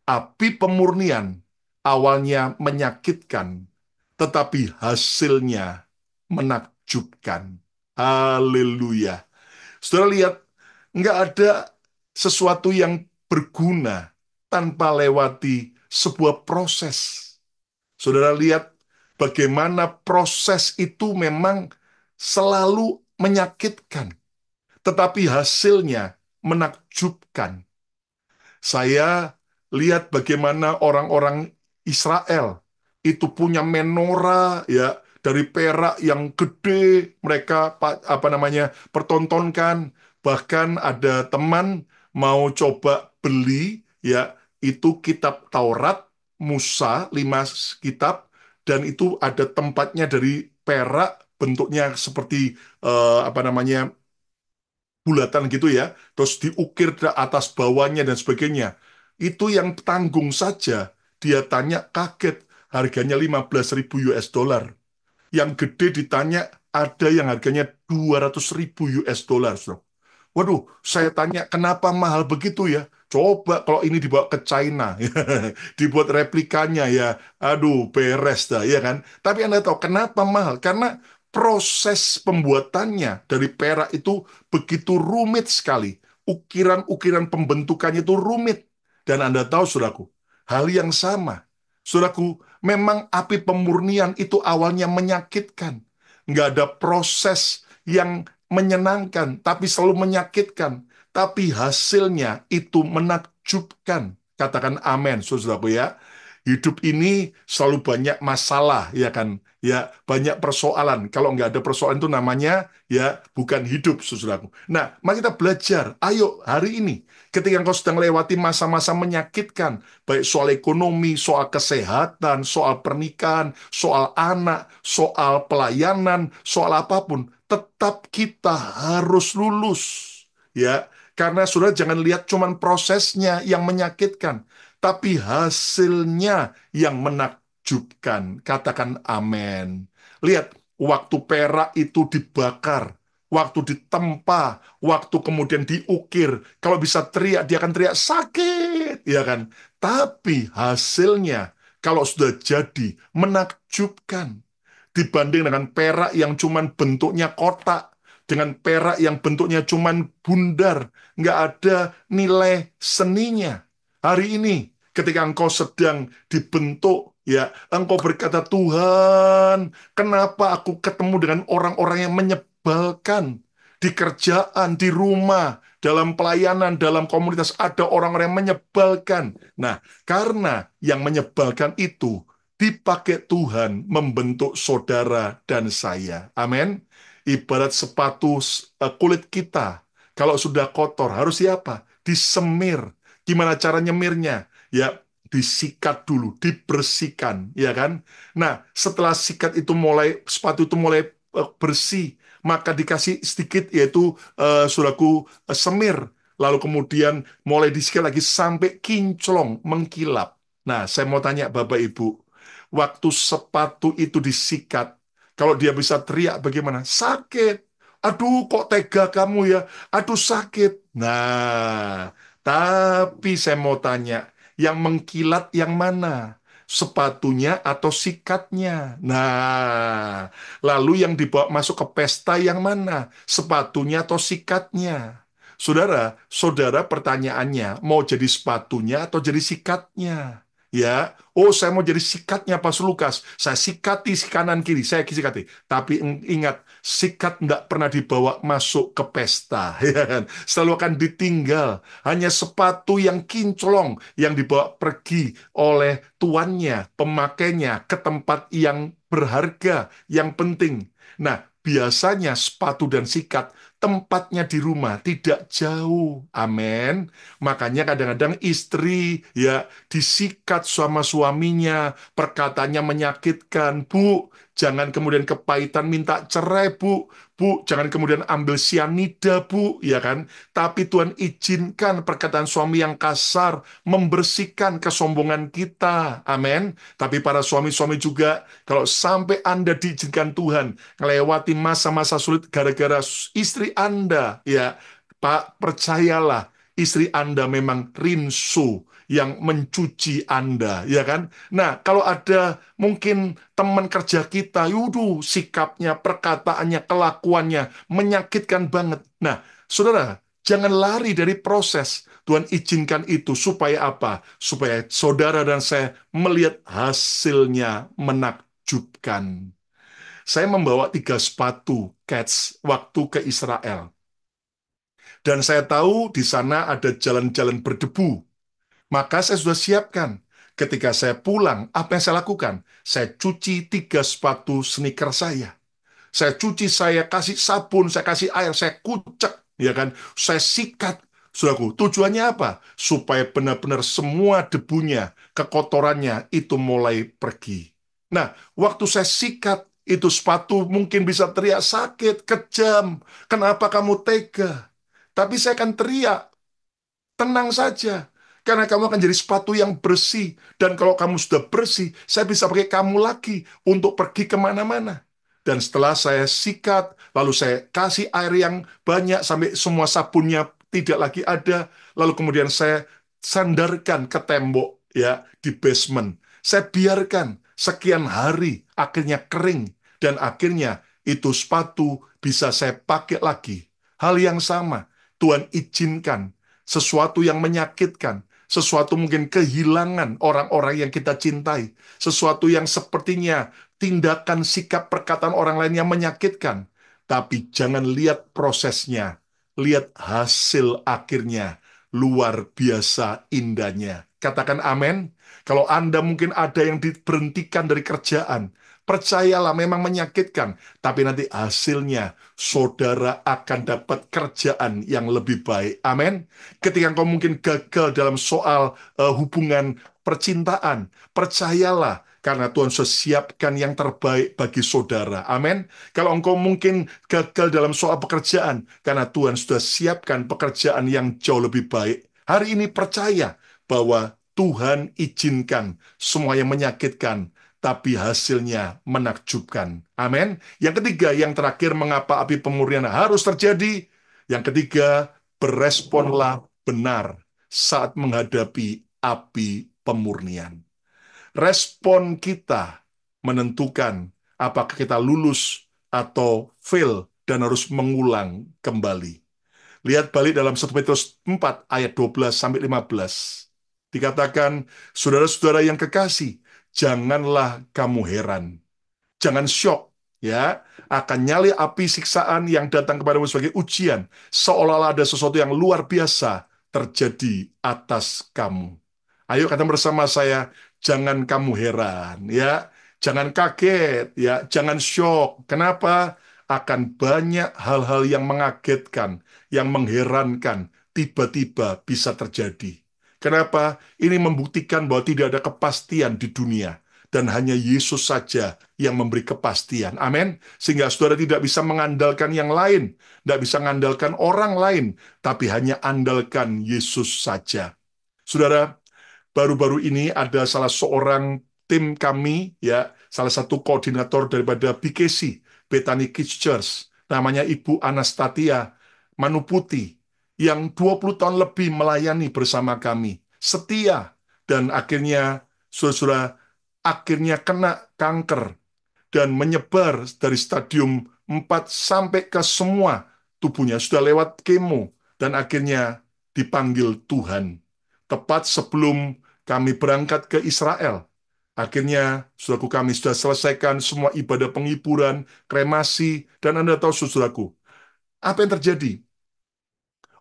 Api pemurnian awalnya menyakitkan, tetapi hasilnya menakjubkan. Haleluya. Saudara lihat, nggak ada sesuatu yang berguna tanpa lewati sebuah proses. Saudara lihat bagaimana proses itu memang selalu menyakitkan, tetapi hasilnya menakjubkan. Saya lihat bagaimana orang-orang Israel itu punya menora ya dari perak yang gede, mereka pertontonkan. Bahkan ada teman mau coba beli ya itu kitab Taurat Musa 5 kitab, dan itu ada tempatnya dari perak, bentuknya seperti bulatan gitu ya, terus diukir ke atas bawahnya dan sebagainya. Itu yang tanggung saja, dia tanya kaget, harganya 15.000 US dollar. Yang gede ditanya, ada yang harganya 200.000 US dollar. Waduh, saya tanya, kenapa mahal begitu ya? Coba kalau ini dibawa ke China, dibuat replikanya ya, aduh beres dah, ya kan? Tapi Anda tahu kenapa mahal? Karena proses pembuatannya dari perak itu begitu rumit sekali. Ukiran-ukiran pembentukannya itu rumit. Dan Anda tahu, saudaraku, hal yang sama. Saudaraku, memang api pemurnian itu awalnya menyakitkan. Nggak ada proses yang menyenangkan, tapi selalu menyakitkan. Tapi hasilnya itu menakjubkan. Katakan amin, saudaraku ya. Hidup ini selalu banyak masalah, ya kan? Ya, banyak persoalan. Kalau nggak ada persoalan itu namanya ya bukan hidup, saudaraku. Nah, mari kita belajar. Ayo, hari ini, ketika engkau sedang lewati masa-masa menyakitkan, baik soal ekonomi, soal kesehatan, soal pernikahan, soal anak, soal pelayanan, soal apapun, tetap kita harus lulus. Ya, karena saudara jangan lihat cuman prosesnya yang menyakitkan, tapi hasilnya yang menakjubkan. Katakan amin. Lihat, waktu perak itu dibakar, waktu ditempa, waktu kemudian diukir, kalau bisa teriak, dia akan teriak sakit, ya kan? Tapi hasilnya, kalau sudah jadi, menakjubkan dibanding dengan perak yang cuman bentuknya kotak, dengan perak yang bentuknya cuman bundar, nggak ada nilai seninya. Hari ini, ketika engkau sedang dibentuk, ya, engkau berkata, Tuhan, kenapa aku ketemu dengan orang-orang yang menyebalkan di kerjaan, di rumah, dalam pelayanan, dalam komunitas, ada orang-orang yang menyebalkan. Nah, karena yang menyebalkan itu dipakai Tuhan membentuk saudara dan saya. Amin. Ibarat sepatu kulit kita, kalau sudah kotor, harus siapa? Disemir. Gimana cara nyemirnya? Ya, disikat dulu, dibersihkan, ya kan? Nah, setelah sikat itu mulai, sepatu itu mulai bersih, maka dikasih sedikit, yaitu suraku semir. Lalu kemudian mulai disikat lagi sampai kinclong, mengkilap. Nah, saya mau tanya Bapak Ibu, waktu sepatu itu disikat, kalau dia bisa teriak bagaimana? Sakit. Aduh, kok tega kamu ya? Aduh, sakit. Nah, tapi saya mau tanya, yang mengkilat yang mana? Sepatunya atau sikatnya? Nah, lalu yang dibawa masuk ke pesta yang mana? Sepatunya atau sikatnya? Saudara, saudara pertanyaannya, mau jadi sepatunya atau jadi sikatnya? Ya, oh saya mau jadi sikatnya Pas Lukas. Saya sikati si kanan kiri, saya sikati. Tapi ingat, sikat nggak pernah dibawa masuk ke pesta. Ya kan? Selalu akan ditinggal. Hanya sepatu yang kinclong yang dibawa pergi oleh tuannya, pemakainya ke tempat yang berharga, yang penting. Nah, biasanya sepatu dan sikat tempatnya di rumah, tidak jauh. Amin. Makanya kadang-kadang istri ya disikat sama suaminya, perkataannya menyakitkan. Bu, jangan kemudian kepahitan minta cerai, Bu. Bu, jangan kemudian ambil sianida, Bu, ya kan? Tapi Tuhan izinkan perkataan suami yang kasar membersihkan kesombongan kita. Amin. Tapi para suami-suami juga, kalau sampai Anda diizinkan Tuhan melewati masa-masa sulit gara-gara istri Anda, ya, Pak, percayalah, istri Anda memang rinso yang mencuci Anda, ya kan? Nah, kalau ada mungkin teman kerja kita, yuduh, sikapnya, perkataannya, kelakuannya menyakitkan banget. Nah, saudara, jangan lari dari proses. Tuhan izinkan itu supaya apa? Supaya saudara dan saya melihat hasilnya menakjubkan. Saya membawa 3 sepatu Keds waktu ke Israel. Dan saya tahu di sana ada jalan-jalan berdebu. Maka saya sudah siapkan. Ketika saya pulang, apa yang saya lakukan? Saya cuci 3 sepatu sneaker saya. Saya cuci, saya kasih sabun, saya kasih air, saya kucek, ya kan? Saya sikat, saudaraku. Tujuannya apa? Supaya benar-benar semua debunya, kekotorannya itu mulai pergi. Nah, waktu saya sikat, itu sepatu mungkin bisa teriak sakit, kejam. Kenapa kamu tega? Tapi saya akan teriak, tenang saja. Karena kamu akan jadi sepatu yang bersih. Dan kalau kamu sudah bersih, saya bisa pakai kamu lagi untuk pergi kemana-mana. Dan setelah saya sikat, lalu saya kasih air yang banyak sampai semua sabunnya tidak lagi ada. Lalu kemudian saya sandarkan ke tembok ya di basement. Saya biarkan sekian hari, akhirnya kering. Dan akhirnya itu sepatu bisa saya pakai lagi. Hal yang sama, Tuhan izinkan sesuatu yang menyakitkan, sesuatu mungkin kehilangan orang-orang yang kita cintai, sesuatu yang sepertinya tindakan, sikap, perkataan orang lain yang menyakitkan. Tapi jangan lihat prosesnya, lihat hasil akhirnya, luar biasa indahnya. Katakan amin. Kalau Anda mungkin ada yang diberhentikan dari kerjaan, percayalah memang menyakitkan, tapi nanti hasilnya saudara akan dapat kerjaan yang lebih baik. Amin. Ketika engkau mungkin gagal dalam soal hubungan percintaan, percayalah karena Tuhan sudah siapkan yang terbaik bagi saudara. Amin. Kalau engkau mungkin gagal dalam soal pekerjaan, karena Tuhan sudah siapkan pekerjaan yang jauh lebih baik. Hari ini percaya bahwa Tuhan izinkan semua yang menyakitkan, tapi hasilnya menakjubkan. Amin. Yang ketiga, yang terakhir, mengapa api pemurnian harus terjadi? Yang ketiga, beresponlah benar saat menghadapi api pemurnian. Respon kita menentukan apakah kita lulus atau fail dan harus mengulang kembali. Lihat balik dalam 1 Petrus 4 ayat 12 sampai 15. Dikatakan, saudara-saudara yang kekasih, janganlah kamu heran. Jangan syok, ya, akan nyali api siksaan yang datang kepadamu sebagai ujian, seolah-olah ada sesuatu yang luar biasa terjadi atas kamu. Ayo kata bersama saya, jangan kamu heran, ya, jangan kaget, ya, jangan syok. Kenapa? Akan banyak hal-hal yang mengagetkan, yang mengherankan, tiba-tiba bisa terjadi. Kenapa? Ini membuktikan bahwa tidak ada kepastian di dunia dan hanya Yesus saja yang memberi kepastian. Amin. Sehingga saudara tidak bisa mengandalkan yang lain, tidak bisa mengandalkan orang lain, tapi hanya andalkan Yesus saja. Saudara, baru-baru ini ada salah seorang tim kami, ya, salah satu koordinator daripada BKC, Bethany Kids Church, namanya Ibu Anastasia Manuputi, yang 20 tahun lebih melayani bersama kami, setia, dan akhirnya, saudara, akhirnya kena kanker, dan menyebar dari stadium 4 sampai ke semua tubuhnya, sudah lewat kemo, dan akhirnya dipanggil Tuhan. Tepat sebelum kami berangkat ke Israel, akhirnya, saudaraku, kami sudah selesaikan semua ibadah penghiburan, kremasi, dan Anda tahu, saudaraku, apa yang terjadi?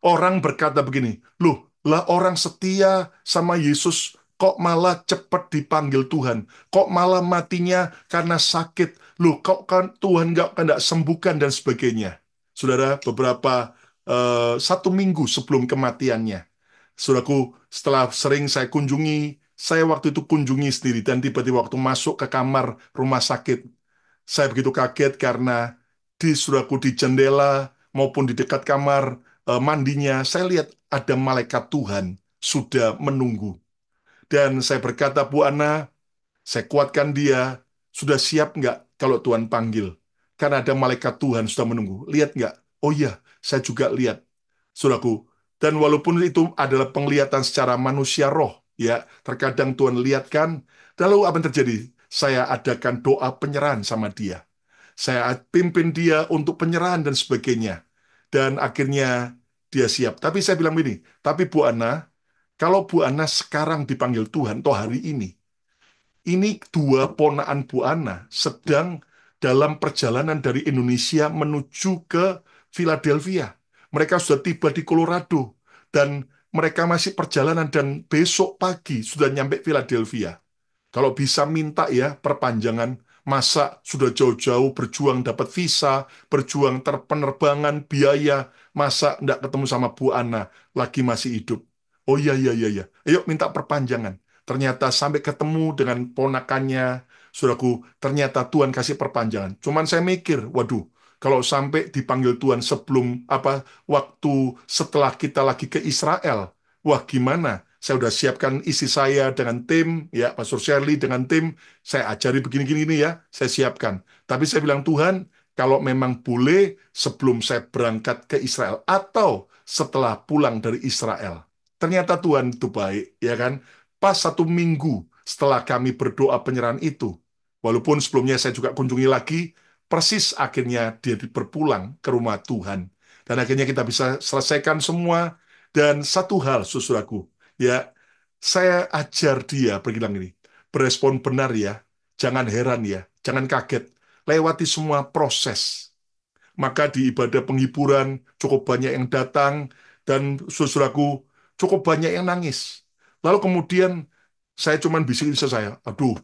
Orang berkata begini, loh, lah orang setia sama Yesus, kok malah cepat dipanggil Tuhan? Kok malah matinya karena sakit? Loh, kok kan Tuhan nggak sembuhkan dan sebagainya? Saudara, beberapa 1 minggu sebelum kematiannya. Saudaraku, setelah sering saya kunjungi, saya waktu itu kunjungi sendiri dan tiba-tiba waktu masuk ke kamar rumah sakit, saya begitu kaget karena di saudaraku di jendela maupun di dekat kamar mandinya, saya lihat ada malaikat Tuhan sudah menunggu. Dan saya berkata, Bu Ana, saya kuatkan dia, sudah siap nggak kalau Tuhan panggil? Karena ada malaikat Tuhan sudah menunggu. Lihat nggak? Oh iya, saya juga lihat, saudaraku. Dan walaupun itu adalah penglihatan secara manusia roh, ya, terkadang Tuhan lihatkan. Lalu apa yang terjadi? Saya adakan doa penyerahan sama dia. Saya pimpin dia untuk penyerahan dan sebagainya. Dan akhirnya dia siap. Tapi saya bilang begini, tapi Bu Ana, kalau Bu Ana sekarang dipanggil Tuhan, toh hari ini dua ponaan Bu Ana sedang dalam perjalanan dari Indonesia menuju ke Philadelphia. Mereka sudah tiba di Colorado dan mereka masih perjalanan dan besok pagi sudah nyampe Philadelphia. Kalau bisa minta ya perpanjangan, masa sudah jauh-jauh berjuang dapat visa, berjuang penerbangan, biaya, masa nggak ketemu sama Bu Ana, lagi masih hidup. Oh iya, iya, iya, iya. Ayo minta perpanjangan. Ternyata sampai ketemu dengan ponakannya, saudaraku, ternyata Tuhan kasih perpanjangan. Cuman saya mikir, waduh, kalau sampai dipanggil Tuhan sebelum waktu setelah kita lagi ke Israel, wah gimana? Saya udah siapkan isi saya dengan tim, ya Pastor Shirley dengan tim, saya ajari begini-gini ya, saya siapkan. Tapi saya bilang Tuhan, kalau memang boleh sebelum saya berangkat ke Israel atau setelah pulang dari Israel. Ternyata Tuhan itu baik, ya kan? Pas 1 minggu setelah kami berdoa penyerahan itu, walaupun sebelumnya saya juga kunjungi lagi, persis akhirnya dia berpulang ke rumah Tuhan. Dan akhirnya kita bisa selesaikan semua. Dan satu hal, saudaraku, ya, saya ajar dia berbilang ini, berespon benar ya, jangan heran ya, jangan kaget, lewati semua proses. Maka di ibadah penghiburan cukup banyak yang datang dan saudaraku cukup banyak yang nangis. Lalu kemudian saya cuman bisikin istri saya, aduh,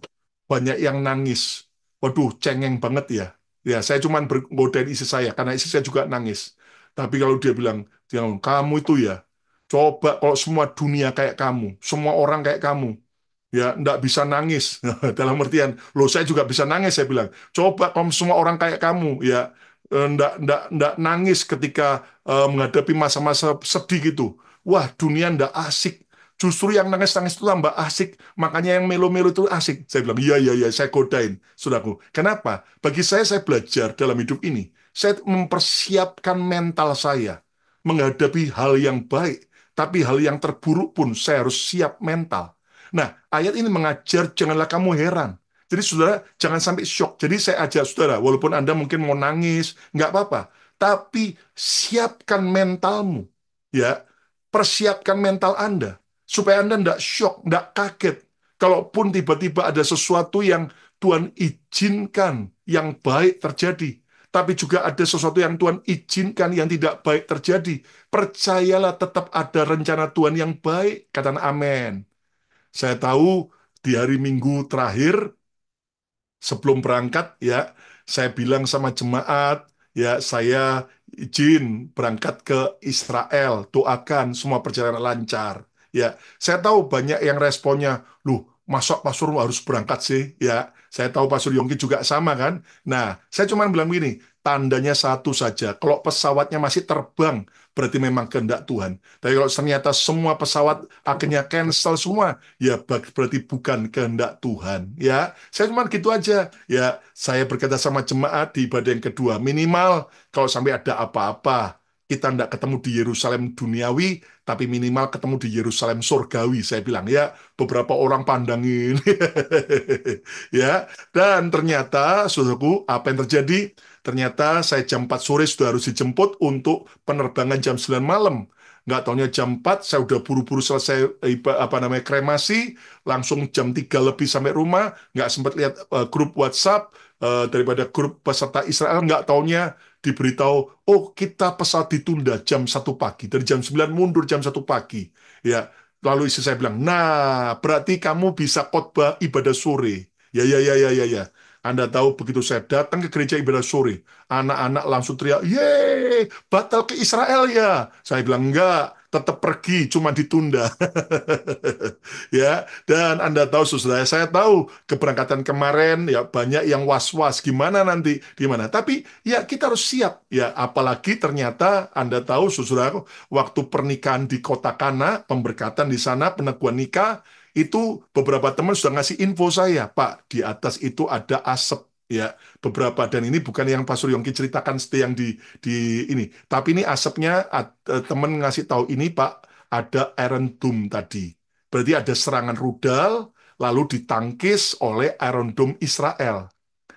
banyak yang nangis. Waduh, cengeng banget ya. Ya, saya cuman bergodain istri saya karena istri saya juga nangis. Tapi kalau dia bilang, kamu itu ya, coba kalau semua dunia kayak kamu, semua orang kayak kamu, ya nggak bisa nangis. Dalam artian, loh saya juga bisa nangis, saya bilang. Coba kalau semua orang kayak kamu, ya nggak nangis ketika menghadapi masa-masa sedih gitu. Wah, dunia nggak asik. Justru yang nangis-nangis itu tambah asik. Makanya yang melo-melo itu asik. Saya bilang, iya, iya, iya, saya godain, saudaraku. Kenapa? Bagi saya belajar dalam hidup ini. Saya mempersiapkan mental saya menghadapi hal yang baik. Tapi hal yang terburuk pun saya harus siap mental. Nah, ayat ini mengajar janganlah kamu heran. Jadi saudara jangan sampai shock. Jadi saya ajak saudara, walaupun Anda mungkin mau nangis, nggak apa-apa. Tapi siapkan mentalmu. Ya, persiapkan mental Anda. Supaya Anda nggak shock, nggak kaget. Kalaupun tiba-tiba ada sesuatu yang Tuhan izinkan yang baik terjadi. Tapi juga ada sesuatu yang Tuhan izinkan yang tidak baik terjadi. Percayalah tetap ada rencana Tuhan yang baik. Katakan amin. Saya tahu di hari Minggu terakhir sebelum berangkat ya, saya bilang sama jemaat, ya saya izin berangkat ke Israel, doakan semua perjalanan lancar. Ya, saya tahu banyak yang responnya, "Loh, masa Pastor harus berangkat sih?" Ya, saya tahu Pastor Yongki juga sama kan. Nah, saya cuma bilang begini, tandanya satu saja, kalau pesawatnya masih terbang, berarti memang kehendak Tuhan. Tapi kalau ternyata semua pesawat akhirnya cancel semua, ya berarti bukan kehendak Tuhan. Ya, saya cuma gitu aja. Ya, saya berkata sama jemaat di ibadah yang kedua, minimal kalau sampai ada apa-apa, kita tidak ketemu di Yerusalem duniawi, tapi minimal ketemu di Yerusalem surgawi. Saya bilang, ya, beberapa orang pandangin. Ya, dan ternyata, saudaraku, apa yang terjadi? Ternyata saya jam 4 sore sudah harus dijemput untuk penerbangan jam 9 malam. Nggak taunya jam 4, saya udah buru-buru selesai kremasi, langsung jam 3 lebih sampai rumah, nggak sempat lihat grup WhatsApp daripada grup peserta Israel, nggak taunya diberitahu, oh kita pesawat ditunda jam 1 pagi, dari jam 9 mundur jam 1 pagi. Ya, lalu istri saya bilang, nah berarti kamu bisa khotbah ibadah sore. Ya, ya, ya, ya, ya, ya. Anda tahu begitu saya datang ke gereja ibadah sore, anak-anak langsung teriak, "Yeay, batal ke Israel ya?" Saya bilang, "Enggak, tetap pergi, cuma ditunda." Ya, dan Anda tahu saudara, saya tahu keberangkatan kemarin ya banyak yang was-was gimana nanti di mana. Tapi ya kita harus siap ya, apalagi ternyata Anda tahu saudara, waktu pernikahan di kota Kana, pemberkatan di sana, peneguhan nikah, itu beberapa teman sudah ngasih info saya, Pak, di atas itu ada asap ya beberapa, dan ini bukan yang Pastor Yongki ceritakan seperti yang di ini, tapi ini asapnya teman ngasih tahu ini Pak, ada Iron Dome tadi. Berarti ada serangan rudal, lalu ditangkis oleh Iron Dome Israel.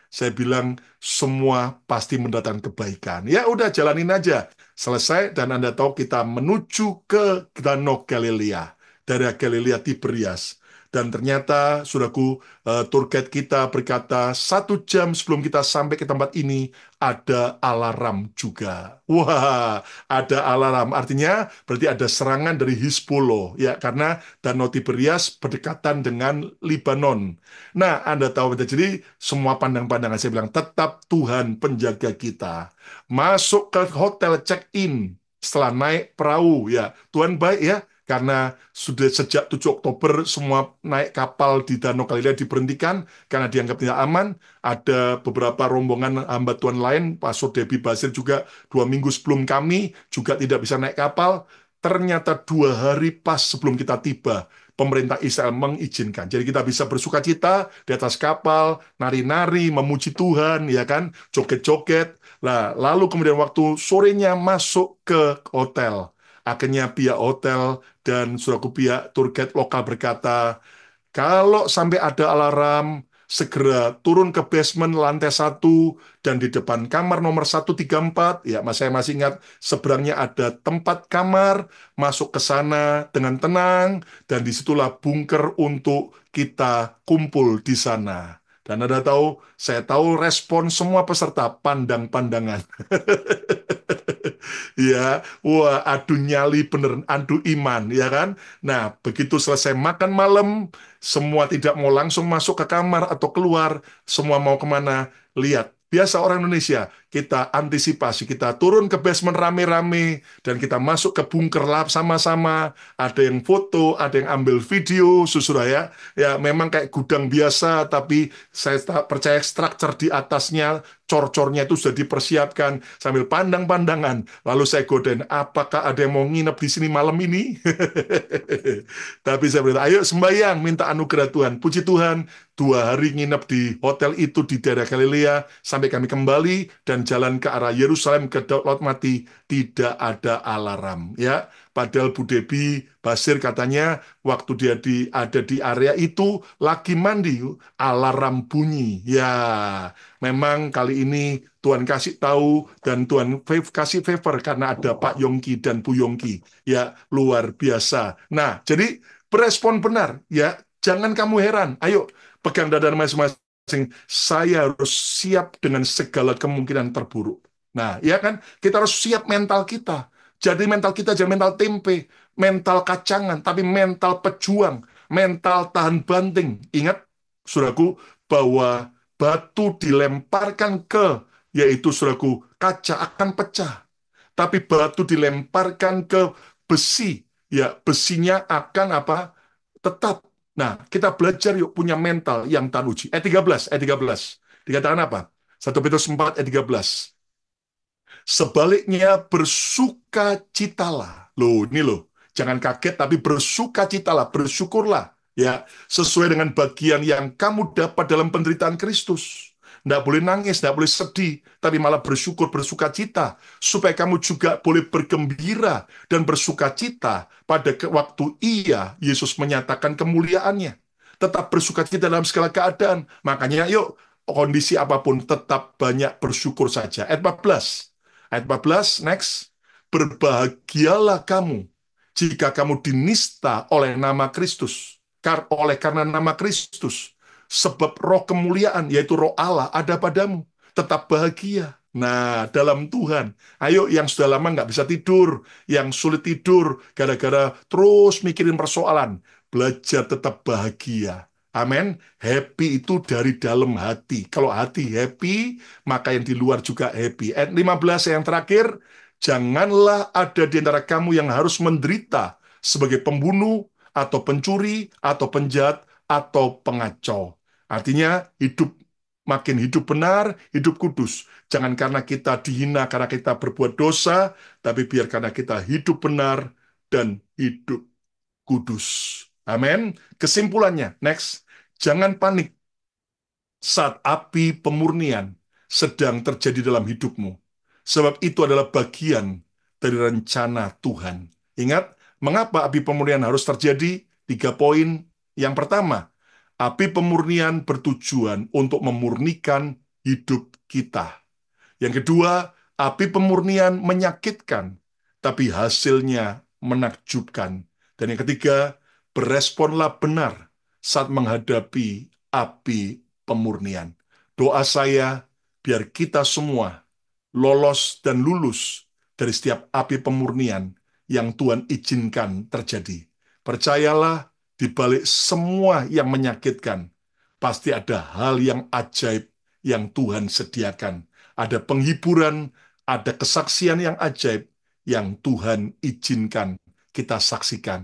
Saya bilang, semua pasti mendatangkan kebaikan. Ya udah, jalanin aja. Selesai, dan Anda tahu kita menuju ke Danau Galilea. Dari Galilea Tiberias. Dan ternyata, saudaraku, tour guide kita berkata, 1 jam sebelum kita sampai ke tempat ini, ada alarm juga. Wah, ada alarm. Artinya, berarti ada serangan dari Hizbullah. Ya, karena Danau Tiberias berdekatan dengan Libanon. Nah, Anda tahu, jadi semua pandang-pandangan saya bilang, tetap Tuhan penjaga kita. Masuk ke hotel check-in setelah naik perahu, ya Tuhan baik ya, karena sudah sejak 7 Oktober semua naik kapal di Danau Galilea diberhentikan karena dianggap tidak aman. Ada beberapa rombongan hamba Tuhan lain, Pastor Debbie Basir juga 2 minggu sebelum kami juga tidak bisa naik kapal. Ternyata 2 hari pas sebelum kita tiba, pemerintah Israel mengizinkan. Jadi kita bisa bersuka cita di atas kapal, nari-nari, memuji Tuhan, ya kan, joget-joget. Nah, lalu kemudian waktu sorenya masuk ke hotel. Akhirnya pihak hotel dan suraku pihak tour guide lokal berkata, kalau sampai ada alarm, segera turun ke basement lantai 1 dan di depan kamar nomor 134, ya saya masih ingat, seberangnya ada tempat kamar, masuk ke sana dengan tenang, dan disitulah bunker untuk kita kumpul di sana. Dan Anda tahu, saya tahu respon semua peserta, pandang-pandangan. Ya, wah, adu nyali bener, adu iman, ya kan? Nah, begitu selesai makan malam, semua tidak mau langsung masuk ke kamar atau keluar, semua mau kemana? Lihat, biasa orang Indonesia, kita antisipasi, kita turun ke basement rame-rame, dan kita masuk ke bunker lab sama-sama, ada yang foto, ada yang ambil video, susura ya. Ya, memang kayak gudang biasa, tapi saya percaya struktur di atasnya, cor-cornya itu sudah dipersiapkan, sambil pandang-pandangan. Lalu saya godain, apakah ada yang mau nginep di sini malam ini? Tapi saya berkata, ayo sembahyang, minta anugerah Tuhan. Puji Tuhan, 2 hari nginep di hotel itu di daerah Galilea, sampai kami kembali dan jalan ke arah Yerusalem ke Laut Mati, tidak ada alarm. Ya, padahal Bu Debi Basir katanya waktu dia ada di area itu lagi mandi, alarm bunyi. Ya, memang kali ini Tuhan kasih tahu dan Tuhan kasih favor karena ada Pak Yongki dan Bu Yongki. Ya, luar biasa. Nah, jadi berespon benar. Ya, jangan kamu heran. Ayo, pegang dada masing-masing. Saya harus siap dengan segala kemungkinan terburuk. Nah, ya kan? Kita harus siap mental kita. Jadi mental kita jangan mental tempe, mental kacangan, tapi mental pejuang, mental tahan banting. Ingat, saudaraku, bahwa batu dilemparkan ke, yaitu saudaraku, kaca akan pecah. Tapi batu dilemparkan ke besi, ya besinya akan apa? Tetap. Nah, kita belajar yuk punya mental yang tahan uji. Ayat 13, ayat 13. Dikatakan apa? 1 Petrus 4 ayat 13. Sebaliknya bersukacitalah. Loh, ini loh. Jangan kaget tapi bersukacitalah, bersyukurlah ya, sesuai dengan bagian yang kamu dapat dalam penderitaan Kristus. Tidak boleh nangis, tidak boleh sedih, tapi malah bersyukur, bersukacita, supaya kamu juga boleh bergembira dan bersukacita pada waktu Yesus menyatakan kemuliaannya. Tetap bersukacita dalam segala keadaan. Makanya yuk, kondisi apapun tetap banyak bersyukur saja. Ayat 14. Ayat 14, next. Berbahagialah kamu jika kamu dinista oleh nama Kristus. Oleh karena nama Kristus. Sebab roh kemuliaan, yaitu roh Allah, ada padamu. Tetap bahagia. Nah, dalam Tuhan. Ayo yang sudah lama nggak bisa tidur, yang sulit tidur, gara-gara terus mikirin persoalan. Belajar tetap bahagia. Amin. Happy itu dari dalam hati. Kalau hati happy, maka yang di luar juga happy. Ayat 15 yang terakhir, janganlah ada di antara kamu yang harus menderita sebagai pembunuh, atau pencuri, atau penjahat, atau pengacau. Artinya, makin hidup benar, hidup kudus. Jangan karena kita dihina, karena kita berbuat dosa, tapi biar karena kita hidup benar dan hidup kudus. Amin. Kesimpulannya, next. Jangan panik saat api pemurnian sedang terjadi dalam hidupmu. Sebab itu adalah bagian dari rencana Tuhan. Ingat, mengapa api pemurnian harus terjadi? 3 poin. Yang pertama, api pemurnian bertujuan untuk memurnikan hidup kita. Yang kedua, api pemurnian menyakitkan, tapi hasilnya menakjubkan. Dan yang ketiga, beresponlah benar saat menghadapi api pemurnian. Doa saya, biar kita semua lolos dan lulus dari setiap api pemurnian yang Tuhan izinkan terjadi. Percayalah, di balik semua yang menyakitkan, pasti ada hal yang ajaib yang Tuhan sediakan. Ada penghiburan, ada kesaksian yang ajaib yang Tuhan izinkan kita saksikan.